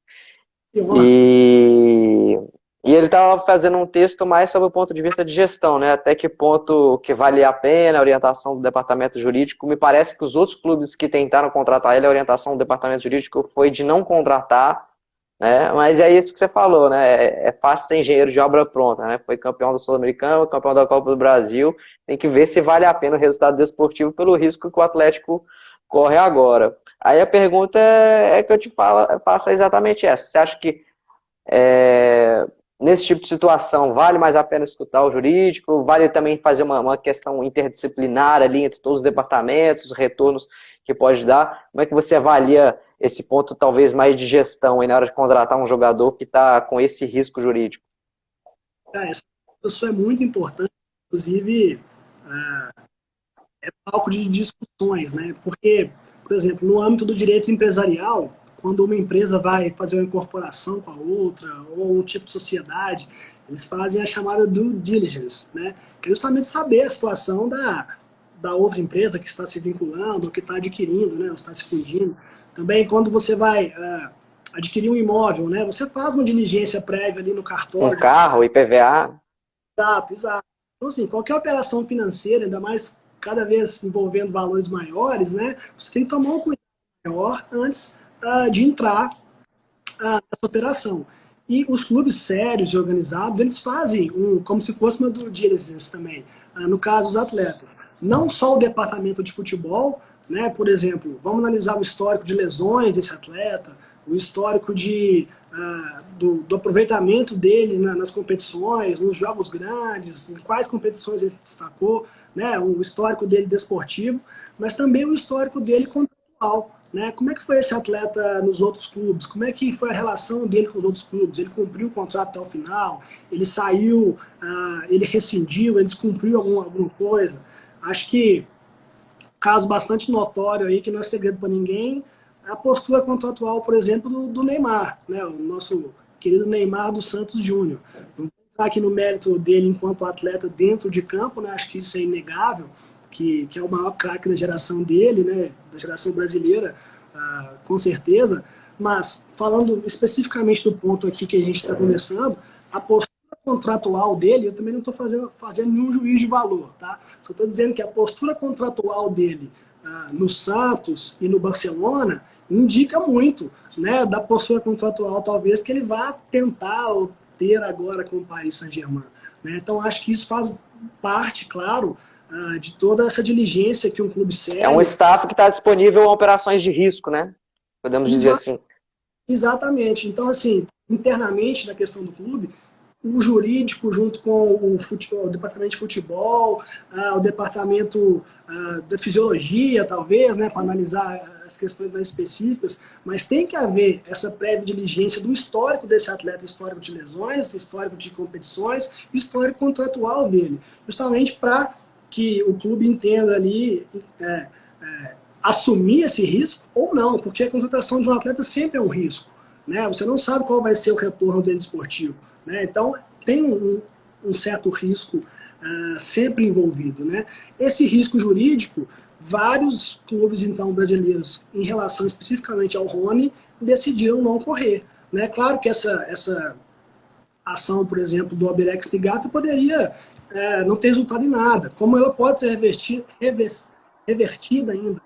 E ele estava fazendo um texto mais sobre o ponto de vista de gestão, né, até que ponto que valia a pena a orientação do departamento jurídico. Me parece que os outros clubes que tentaram contratar ele, a orientação do departamento jurídico foi de não contratar, né? Mas é isso que você falou, né? É fácil ser engenheiro de obra pronta, né? Foi campeão do Sul-Americano, campeão da Copa do Brasil. Tem que ver se vale a pena o resultado desportivo pelo risco que o Atlético corre agora. Aí a pergunta é que eu te faço é exatamente essa. Você acha que nesse tipo de situação vale mais a pena escutar o jurídico? Vale também fazer uma questão interdisciplinar ali entre todos os departamentos, os retornos que pode dar? Como é que você avalia esse ponto talvez mais de gestão aí na hora de contratar um jogador que está com esse risco jurídico? Essa pessoa é muito importante, inclusive é palco de discussões, né? Porque, por exemplo, no âmbito do direito empresarial, quando uma empresa vai fazer uma incorporação com a outra, ou um tipo de sociedade, eles fazem a chamada due diligence, né? Que é justamente saber a situação da outra empresa que está se vinculando, ou que está adquirindo, né? Ou está se fundindo. Também, quando você vai adquirir um imóvel, né? Você faz uma diligência prévia ali no Um cartório. carro, IPVA? Exato, exato. Então, assim, qualquer operação financeira, ainda mais cada vez envolvendo valores maiores, né? Você tem que tomar um cuidado maior antes de entrar nessa operação. E os clubes sérios e organizados, eles fazem como se fosse uma due diligence também, no caso dos atletas. Não só o departamento de futebol, né? Por exemplo, vamos analisar o histórico de lesões desse atleta, o histórico do aproveitamento dele nas competições, nos jogos grandes, em quais competições ele se destacou, né? O histórico dele desportivo, mas também o histórico dele contratual. Né? Como é que foi esse atleta nos outros clubes? Como é que foi a relação dele com os outros clubes? Ele cumpriu o contrato até o final? Ele saiu? Ele rescindiu? Ele descumpriu alguma coisa? Acho que caso bastante notório aí, que não é segredo para ninguém, a postura contratual, por exemplo, do Neymar, né? O nosso querido Neymar dos Santos Júnior. Não vou entrar aqui no mérito dele enquanto atleta dentro de campo, né? Acho que isso é inegável, que é o maior craque da geração dele, né? Da geração brasileira, com certeza. Mas, falando especificamente do ponto aqui que a gente está conversando, a postura contratual dele, eu também não estou fazendo nenhum juízo de valor, tá? Só estou dizendo que a postura contratual dele no Santos e no Barcelona indica muito, né, da postura contratual, talvez, que ele vá tentar ou ter agora com o Paris Saint-Germain. Né? Então, acho que isso faz parte, claro, de toda essa diligência que um clube É um sério... staff que está disponível a operações de risco, né? Podemos dizer Exa assim. Exatamente. Então, assim, internamente na questão do clube, o jurídico junto com o departamento de futebol, o departamento da fisiologia, talvez, né, para analisar as questões mais específicas, mas tem que haver essa prévia diligência do histórico desse atleta, histórico de lesões, histórico de competições, histórico contratual dele, justamente para que o clube entenda ali assumir esse risco ou não, porque a contratação de um atleta sempre é um risco. Né? Você não sabe qual vai ser o retorno dele esportivo. Né? Então, tem um certo risco sempre envolvido. Né? Esse risco jurídico, vários clubes então brasileiros, em relação especificamente ao Rony, decidiram não correr. Né? Claro que essa ação, por exemplo, do Albirex Tigata poderia não ter resultado em nada, como ela pode ser revertida ainda.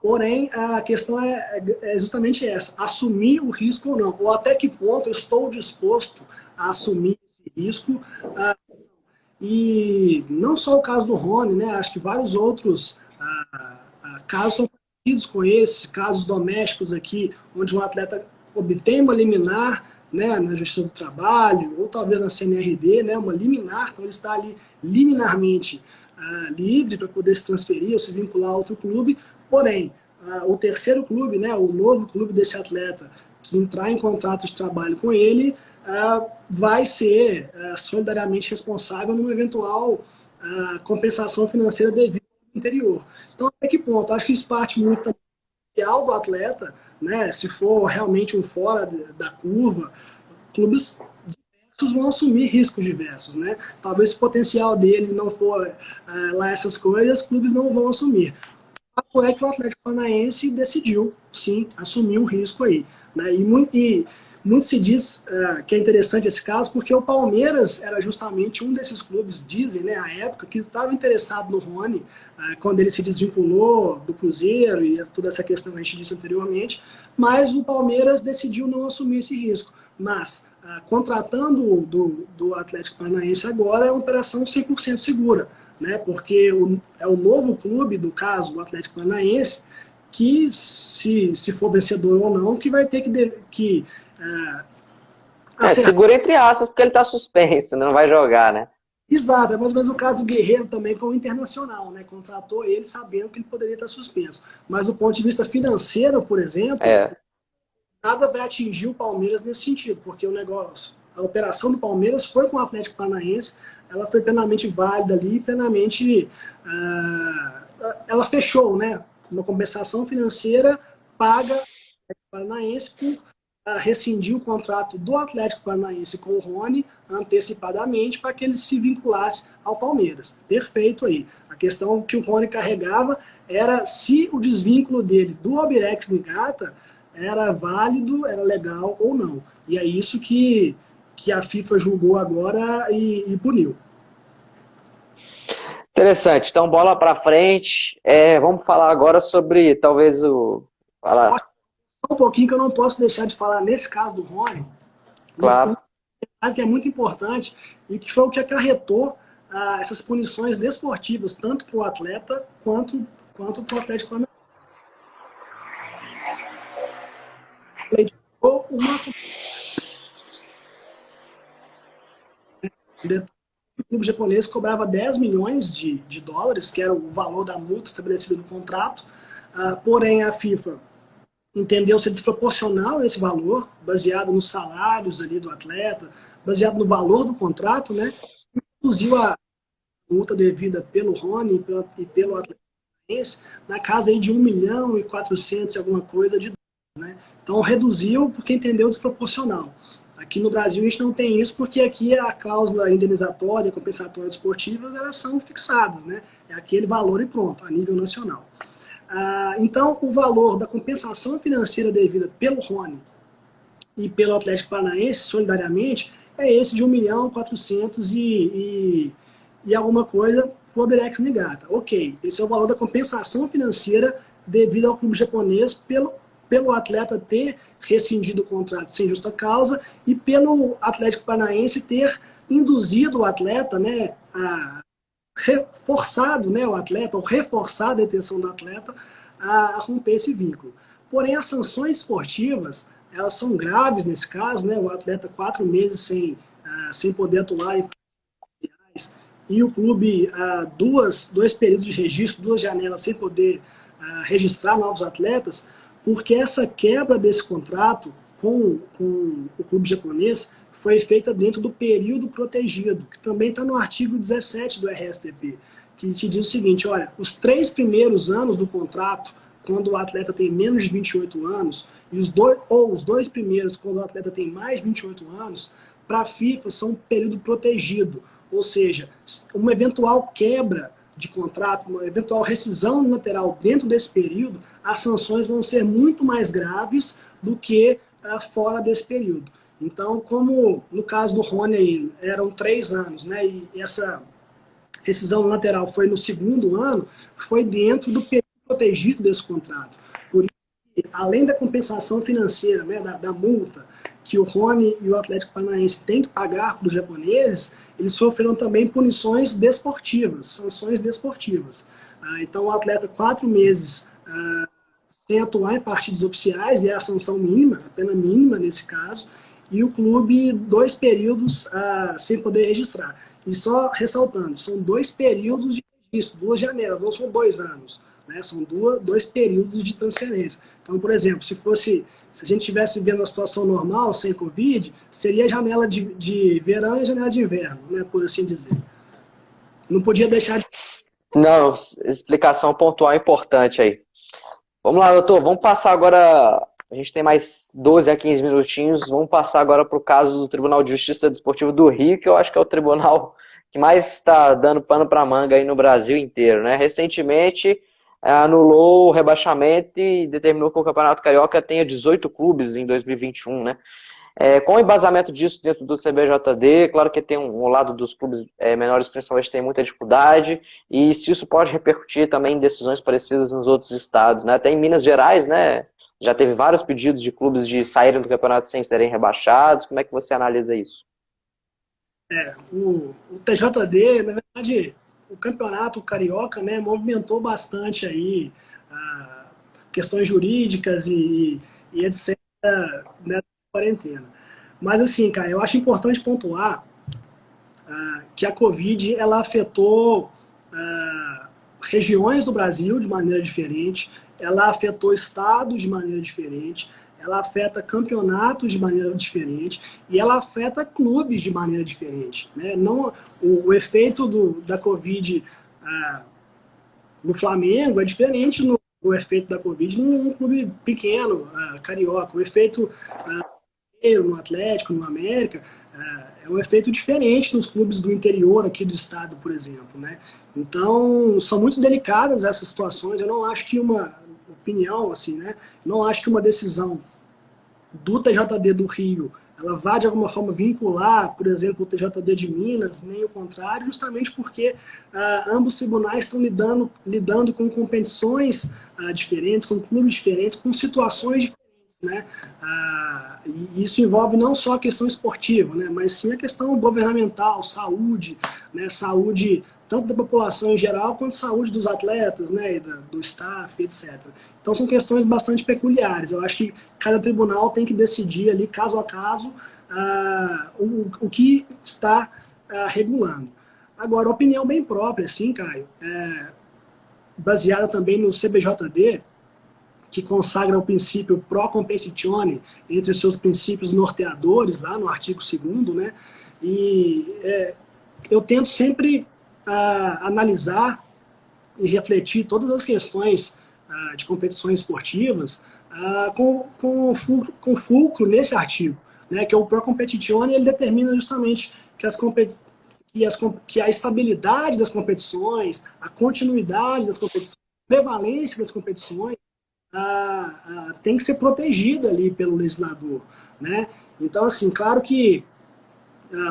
Porém, a questão é justamente essa: assumir o risco ou não, ou até que ponto eu estou disposto a assumir esse risco. E não só o caso do Rony, né? Acho que vários outros casos são parecidos com esse, casos domésticos aqui, onde um atleta obtém uma liminar, né, na Justiça do Trabalho, ou talvez na CNRD, né, uma liminar, então ele está ali liminarmente livre para poder se transferir ou se vincular a outro clube, porém, o terceiro clube, né, o novo clube desse atleta, que entrar em contrato de trabalho com ele, vai ser solidariamente responsável numa eventual compensação financeira devida ao interior. Então, até que ponto? Acho que isso parte muito do potencial do atleta, né? Se for realmente um fora da curva, clubes diversos vão assumir riscos diversos, né? Talvez se o potencial dele não for lá essas coisas, clubes não vão assumir. O fato é que o Atlético Paranaense decidiu, sim, assumir um risco aí. Né? E muito se diz que é interessante esse caso, porque o Palmeiras era justamente um desses clubes, dizem, né, à época, que estava interessado no Rony, quando ele se desvinculou do Cruzeiro e toda essa questão que a gente disse anteriormente, mas o Palmeiras decidiu não assumir esse risco. Mas, contratando do Atlético Paranaense agora é uma operação 100% segura, né? Porque é o novo clube, no caso, o Atlético Paranaense, que, se for vencedor ou não, que vai ter que acertar. Segura entre aspas, porque ele tá suspenso, né? Não vai jogar, né? Exato, é mais ou menos o caso do Guerreiro também com o Internacional, né? Contratou ele sabendo que ele poderia estar suspenso. Mas do ponto de vista financeiro, por exemplo, É. nada vai atingir o Palmeiras nesse sentido, porque o negócio, a operação do Palmeiras foi com o Atlético Paranaense, ela foi plenamente válida ali, plenamente, ela fechou, né? Uma compensação financeira paga ao Atlético Paranaense por rescindir o contrato do Atlético Paranaense com o Rony antecipadamente para que ele se vinculasse ao Palmeiras. Perfeito aí. A questão que o Rony carregava era se o desvínculo dele do Albirex Niigata era válido, era legal ou não. E é isso que a FIFA julgou agora e puniu. Interessante. Então, bola para frente. Vamos falar agora sobre talvez o. Falar, Um pouquinho que eu não posso deixar de falar nesse caso do Rony, um claro. detalhe que é muito importante e que foi o que acarretou essas punições desportivas, tanto para o atleta quanto para o Atlético Paranaense. Uma o clube japonês cobrava 10 milhões de dólares, que era o valor da multa estabelecida no contrato, porém a FIFA entendeu ser desproporcional esse valor, baseado nos salários ali do atleta, baseado no valor do contrato, né? Reduziu a multa devida pelo Rony e pelo Atlético na casa aí de 1 milhão e 400 alguma coisa de dólares, né? Então reduziu porque entendeu desproporcional. Aqui no Brasil a gente não tem isso porque aqui a cláusula indenizatória, compensatória esportivas, elas são fixadas, né? É aquele valor e pronto, a nível nacional. Então, o valor da compensação financeira devida pelo Rony e pelo Atlético Paranaense, solidariamente, é esse de 1 milhão 400 e alguma coisa para o Albirex Niigata. Ok, esse é o valor da compensação financeira devida ao clube japonês pelo atleta ter rescindido o contrato sem justa causa e pelo Atlético Paranaense ter induzido o atleta, né, reforçado, né, o atleta, ou reforçado a intenção do atleta a romper esse vínculo. Porém, as sanções esportivas, elas são graves nesse caso, né, o atleta 4 meses sem poder atuar em e o clube dois períodos de registro, 2 janelas sem poder registrar novos atletas, porque essa quebra desse contrato com o clube japonês foi feita dentro do período protegido, que também está no artigo 17 do RSTP, que te diz o seguinte, olha, os 3 primeiros anos do contrato, quando o atleta tem menos de 28 anos, e os 2 primeiros, quando o atleta tem mais de 28 anos, para a FIFA são um período protegido, ou seja, uma eventual quebra de contrato, uma eventual rescisão unilateral dentro desse período, as sanções vão ser muito mais graves do que fora desse período. Então, como no caso do Rony aí, eram 3 anos, né, e essa rescisão lateral foi no 2º ano, foi dentro do período protegido desse contrato. Por isso, além da compensação financeira, né, da multa, que o Rony e o Atlético Paranaense têm que pagar para os japoneses, eles sofreram também punições desportivas, sanções desportivas. Então, o atleta 4 meses sem atuar em partidas oficiais, é a sanção mínima, a pena mínima nesse caso, e o clube 2 períodos sem poder registrar. E só ressaltando, são 2 períodos de registro, 2 janelas, não são 2 anos, né? São 2 períodos de transferência. Então, por exemplo, se a gente estivesse vendo a situação normal, sem Covid, seria a janela de verão e a janela de inverno, né, por assim dizer. Não podia deixar de... Não, explicação pontual importante aí. Vamos lá, doutor, vamos passar agora. A gente tem mais 12 a 15 minutinhos. Vamos passar agora para o caso do Tribunal de Justiça Desportivo do Rio, que eu acho que é o tribunal que mais está dando pano para manga aí no Brasil inteiro, né? Recentemente anulou o rebaixamento e determinou que o Campeonato Carioca tenha 18 clubes em 2021, né? Com o embasamento disso dentro do CBJD, claro que tem um lado dos clubes menores, principalmente, tem muita dificuldade, e se isso pode repercutir também em decisões parecidas nos outros estados, né? Até em Minas Gerais, né? Já teve vários pedidos de clubes de saírem do campeonato sem serem rebaixados. Como é que você analisa isso? O TJD, na verdade, o campeonato carioca, né, movimentou bastante aí questões jurídicas e etc. Né, quarentena. Mas assim, cara, eu acho importante pontuar que a Covid ela afetou regiões do Brasil de maneira diferente, ela afetou estados de maneira diferente, ela afeta campeonatos de maneira diferente e ela afeta clubes de maneira diferente. Né? Não, o efeito da Covid no Flamengo é diferente do efeito da Covid num clube pequeno, carioca. O efeito no Atlético, no América, é um efeito diferente nos clubes do interior aqui do estado, por exemplo, né? Então, são muito delicadas essas situações. Eu não acho que uma opinião, assim, né? Não acho que uma decisão do TJD do Rio, ela vai de alguma forma vincular, por exemplo, o TJD de Minas, nem o contrário, justamente porque ambos os tribunais estão lidando com competições diferentes, com clubes diferentes, com situações diferentes. Né? E isso envolve não só a questão esportiva, né? Mas sim a questão governamental, saúde, né? Saúde tanto da população em geral quanto saúde dos atletas, né? E do staff, etc. Então são questões bastante peculiares. Eu acho que cada tribunal tem que decidir ali, caso a caso, o que está regulando. Agora, opinião bem própria, assim, Caio, baseada também no CBJD, que consagra o princípio pro competizione entre os seus princípios norteadores, lá no artigo 2º, né? E eu tento sempre analisar e refletir todas as questões de competições esportivas com fulcro nesse artigo, né? Que é o pro competizione, ele determina justamente que a estabilidade das competições, a continuidade das competições, a prevalência das competições tem que ser protegida ali pelo legislador, né? Então, assim, claro que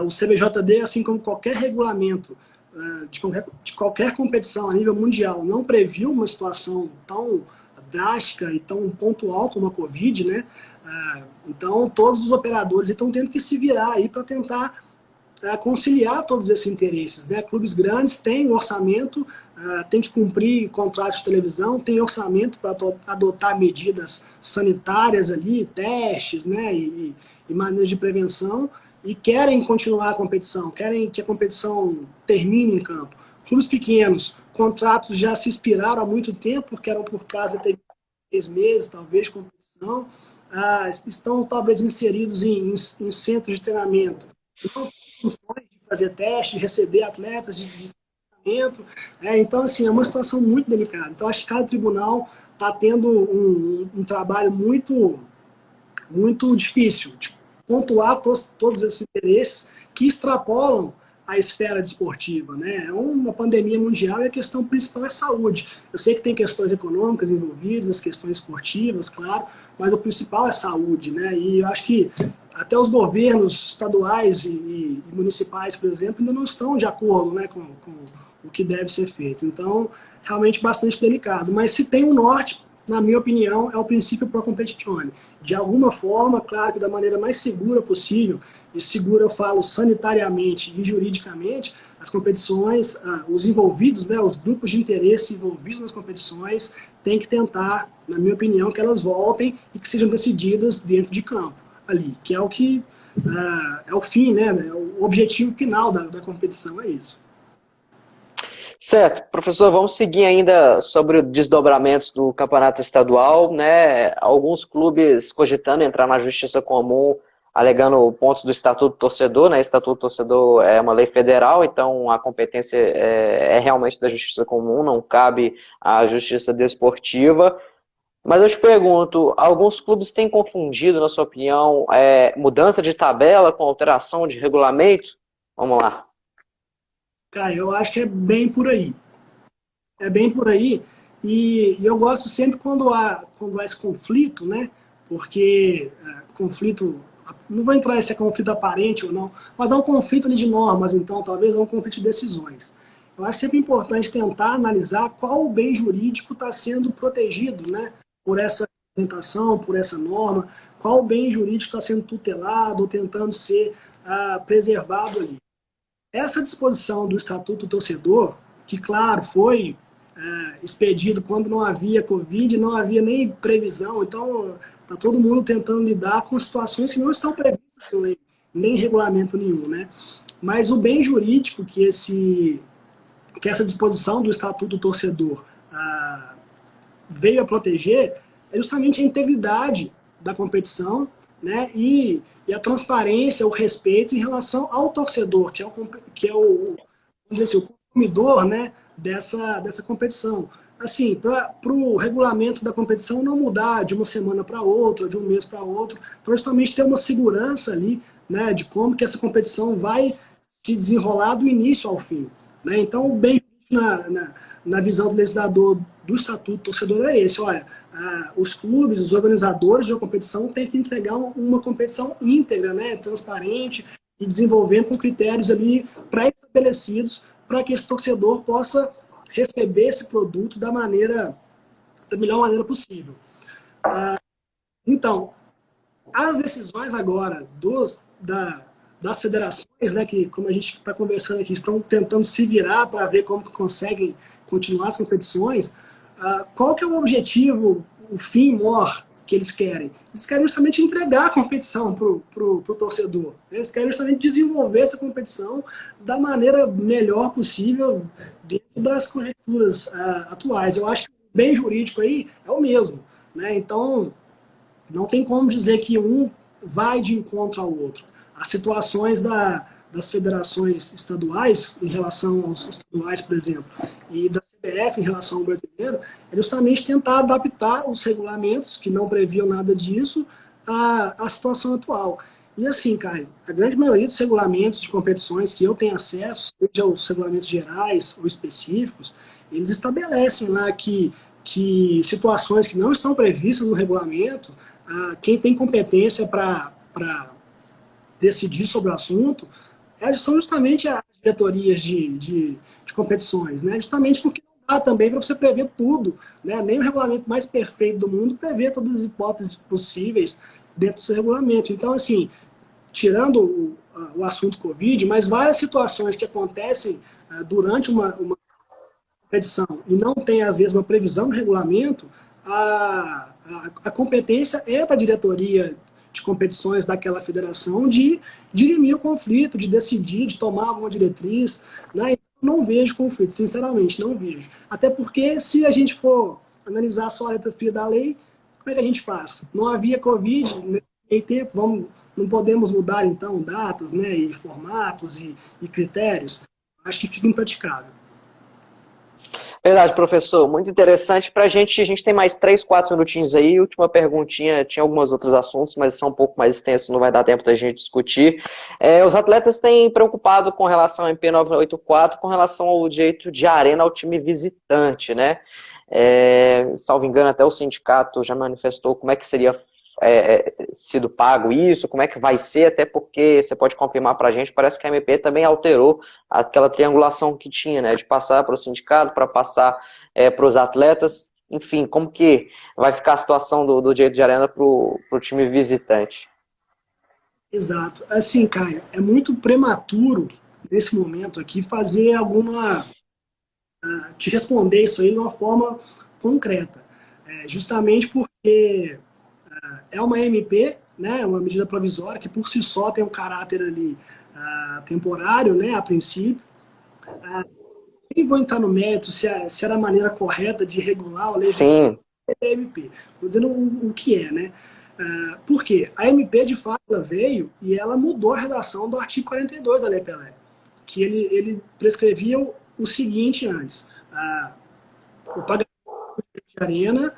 o CBJD, assim como qualquer regulamento de qualquer competição a nível mundial, não previu uma situação tão drástica e tão pontual como a Covid, né? Então, todos os operadores estão tendo que se virar aí para tentar conciliar todos esses interesses. Né? Clubes grandes têm orçamento, têm que cumprir contratos de televisão, têm orçamento para adotar medidas sanitárias ali, testes, né? e maneiras de prevenção, e querem continuar a competição, querem que a competição termine em campo. Clubes pequenos, contratos já se expiraram há muito tempo, porque eram por prazo de 3 meses, talvez, competição, estão talvez inseridos em centros de treinamento. Não funções de fazer teste, de receber atletas de treinamento. Então, assim, é uma situação muito delicada. Então, acho que cada tribunal está tendo um trabalho muito, muito difícil de pontuar todos esses interesses que extrapolam a esfera desportiva, né? É uma pandemia mundial e a questão principal é saúde. Eu sei que tem questões econômicas envolvidas, questões esportivas, claro, mas o principal é saúde, né? E eu acho que até os governos estaduais e municipais, por exemplo, ainda não estão de acordo, né, com o que deve ser feito. Então, realmente bastante delicado. Mas se tem um norte, na minha opinião, é o princípio pro competizione. De alguma forma, claro que da maneira mais segura possível, e segura eu falo sanitariamente e juridicamente, as competições, os envolvidos, né, os grupos de interesse envolvidos nas competições, têm que tentar, na minha opinião, que elas voltem e que sejam decididas dentro de campo, ali, que é o que é o fim, né, o objetivo final da competição, é isso. Certo. Professor, vamos seguir ainda sobre desdobramentos do campeonato estadual, né? Alguns clubes cogitando entrar na justiça comum, alegando pontos do Estatuto do Torcedor, né? Estatuto do Torcedor é uma lei federal, então a competência é realmente da justiça comum, não cabe à justiça desportiva. Mas eu te pergunto, alguns clubes têm confundido, na sua opinião, mudança de tabela com alteração de regulamento? Vamos lá. Cara, eu acho que é bem por aí. É bem por aí. E eu gosto sempre quando há esse conflito, né? Porque conflito, não vou entrar se é conflito aparente ou não, mas há um conflito ali de normas, então, talvez há um conflito de decisões. Eu acho sempre importante tentar analisar qual o bem jurídico está sendo protegido, né? Por essa regulamentação, por essa norma, qual bem jurídico está sendo tutelado ou tentando ser preservado ali. Essa disposição do Estatuto do Torcedor, que, claro, foi expedido quando não havia Covid, não havia nem previsão, então está todo mundo tentando lidar com situações que não estão previstas em lei, nem em regulamento nenhum, né? Mas o bem jurídico que essa disposição do Estatuto do Torcedor veio a proteger é justamente a integridade da competição, né? E a transparência, o respeito em relação ao torcedor, que é o, vamos dizer assim, o consumidor, né, dessa competição. Assim, para o regulamento da competição não mudar de uma semana para outra, de um mês para outro, para justamente ter uma segurança ali, né, de como que essa competição vai se desenrolar do início ao fim, né? Então, bem na visão do legislador do Estatuto do Torcedor é esse, olha, os clubes, os organizadores de uma competição têm que entregar uma competição íntegra, né, transparente e desenvolvendo com critérios ali pré-estabelecidos para que esse torcedor possa receber esse produto da melhor maneira possível. Então, as decisões agora das federações, né, que, como a gente está conversando aqui, estão tentando se virar para ver como que conseguem continuar as competições, qual que é o objetivo, o fim maior que eles querem? Eles querem justamente entregar a competição para o torcedor. Eles querem justamente desenvolver essa competição da maneira melhor possível dentro das conjecturas atuais. Eu acho que o bem jurídico aí é o mesmo, né? Então, não tem como dizer que um vai de encontro ao outro. As situações das federações estaduais, em relação aos estaduais, por exemplo, e da CBF em relação ao brasileiro, é justamente tentar adaptar os regulamentos, que não previam nada disso, à situação atual. E assim, Caio, a grande maioria dos regulamentos de competições que eu tenho acesso, seja os regulamentos gerais ou específicos, eles estabelecem lá que situações que não estão previstas no regulamento, quem tem competência para decidir sobre o assunto são justamente as diretorias de competições, né? Justamente porque não dá também para você prever tudo, né? Nem o regulamento mais perfeito do mundo prevê todas as hipóteses possíveis dentro do seu regulamento. Então, assim, tirando o assunto Covid, mas várias situações que acontecem durante uma competição e não tem, às vezes, uma previsão no regulamento, a competência é da diretoria de competições daquela federação de dirimir o conflito, de decidir, de tomar alguma diretriz, né? Não vejo conflito, sinceramente, não vejo. Até porque, se a gente for analisar só a letra fria da lei, como é que a gente faz? Não havia Covid, nem tempo, não podemos mudar, então, datas, né, e formatos e critérios. Acho que fica impraticável. Verdade, professor. Muito interessante para a gente tem mais 3, 4 minutinhos aí. Última perguntinha, tinha alguns outros assuntos, mas são um pouco mais extensos, não vai dar tempo da gente discutir. Os atletas têm preocupado com relação ao MP 984, com relação ao direito de arena ao time visitante, né? Salvo engano, até o sindicato já manifestou como é que seria sido pago isso, como é que vai ser, até porque você pode confirmar para a gente, parece que a MP também alterou aquela triangulação que tinha, né, de passar para o sindicato, para passar para os atletas, enfim, como que vai ficar a situação do direito de arena para o time visitante? Exato. Assim, Caio, é muito prematuro, nesse momento aqui, fazer te responder isso aí de uma forma concreta. Justamente porque é uma MP, né, uma medida provisória que por si só tem um caráter ali temporário, né, a princípio. Nem vou entrar no mérito se era a maneira correta de regular o legislativo da MP. Estou dizendo o que é, né? Por quê? A MP, de fato, ela veio e ela mudou a redação do artigo 42 da Lei Pelé, que ele prescrevia o seguinte antes. O pagamento de arena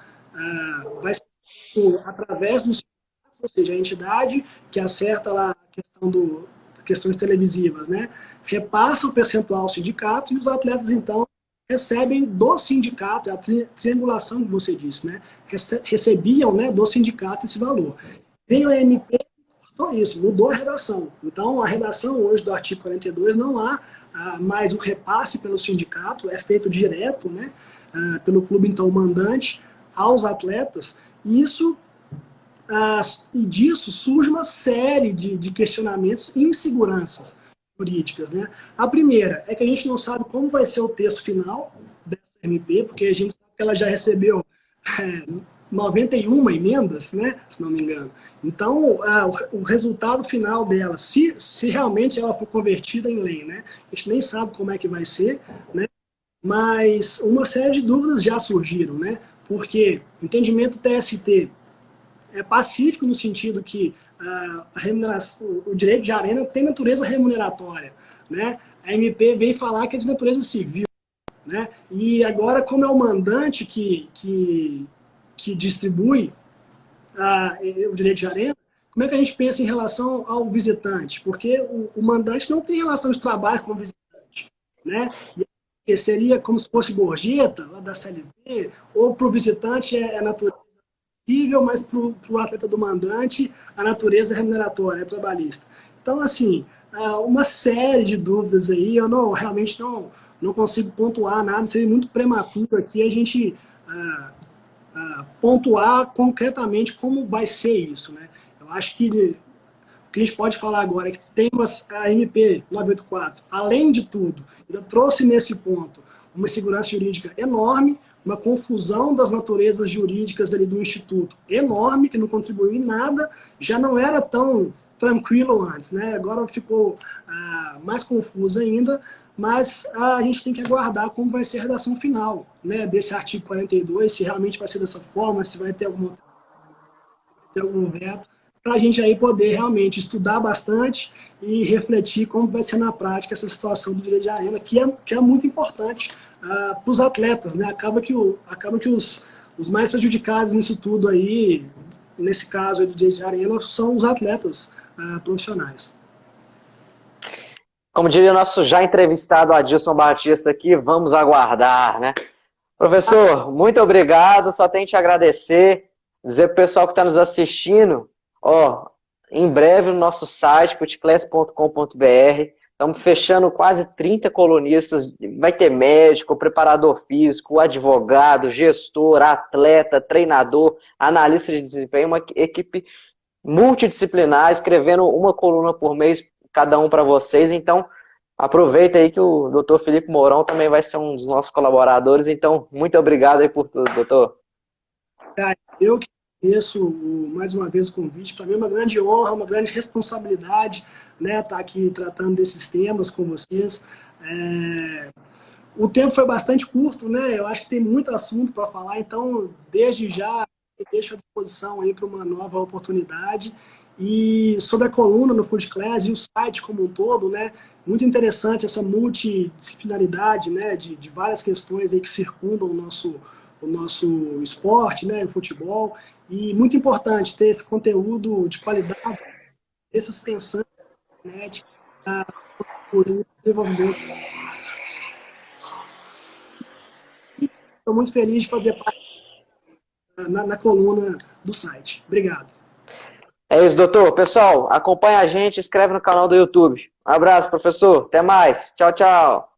vai ser através do sindicato, ou seja, a entidade que acerta lá a questão questões televisivas, né? Repassa o percentual ao sindicato e os atletas, então, recebem do sindicato, a triangulação que você disse, né? Recebiam, né, do sindicato esse valor. Veio a MP e cortou isso, mudou a redação. Então, a redação hoje do artigo 42 não há mais o repasse pelo sindicato, é feito direto, né, pelo clube, então, mandante, aos atletas. E isso, e disso surge uma série de questionamentos e inseguranças jurídicas, né? A primeira é que a gente não sabe como vai ser o texto final dessa MP, porque a gente sabe que ela já recebeu 91 emendas, né, se não me engano. Então, o resultado final dela, se realmente ela for convertida em lei, né, a gente nem sabe como é que vai ser, né, mas uma série de dúvidas já surgiram, né, porque o entendimento TST é pacífico no sentido que a remuneração, o direito de arena tem natureza remuneratória, né, a MP vem falar que é de natureza civil, né, e agora como é o mandante que distribui o direito de arena, como é que a gente pensa em relação ao visitante? Porque o mandante não tem relação de trabalho com o visitante, né? E seria como se fosse gorjeta, lá da CLT, ou para o visitante é a natureza civil, mas para o atleta do mandante a natureza é remuneratória, é trabalhista. Então, assim, uma série de dúvidas aí, eu realmente não consigo pontuar nada, seria muito prematuro aqui a gente pontuar concretamente como vai ser isso, né? Eu acho que o que a gente pode falar agora é que tem a MP 984, além de tudo, ainda trouxe nesse ponto uma segurança jurídica enorme, uma confusão das naturezas jurídicas ali do Instituto enorme, que não contribuiu em nada, já não era tão tranquilo antes, né? Agora ficou mais confuso ainda, mas a gente tem que aguardar como vai ser a redação final, né, desse artigo 42, se realmente vai ser dessa forma, se vai ter algum veto, para a gente aí poder realmente estudar bastante e refletir como vai ser na prática essa situação do direito de arena, que é muito importante para os atletas, né? Acaba que os mais prejudicados nisso tudo aí, nesse caso aí do direito de arena, são os atletas profissionais. Como diria o nosso já entrevistado Adilson Batista aqui, vamos aguardar, né? Professor, muito obrigado, só tenho que te agradecer, dizer para o pessoal que está nos assistindo, ó, em breve no nosso site, puticlass.com.br, estamos fechando quase 30 colunistas, vai ter médico, preparador físico, advogado, gestor, atleta, treinador, analista de desempenho, uma equipe multidisciplinar, escrevendo uma coluna por mês, cada um para vocês, então aproveita aí que o Dr. Felipe Mourão também vai ser um dos nossos colaboradores, então muito obrigado aí por tudo, doutor. Eu que agradeço mais uma vez o convite, para mim é uma grande honra, uma grande responsabilidade, né, estar aqui tratando desses temas com vocês. O tempo foi bastante curto, né? Eu acho que tem muito assunto para falar, então desde já eu deixo à disposição aí para uma nova oportunidade. E sobre a coluna no Food Class e o site como um todo, né? Muito interessante essa multidisciplinaridade, né? De várias questões aí que circundam o nosso esporte, né? O futebol. E muito importante ter esse conteúdo de qualidade, esses pensantes, né? Para o desenvolvimento. Estou muito feliz de fazer parte na coluna do site. Obrigado. É isso, doutor. Pessoal, acompanha a gente, inscreve no canal do YouTube. Um abraço, professor. Até mais. Tchau, tchau.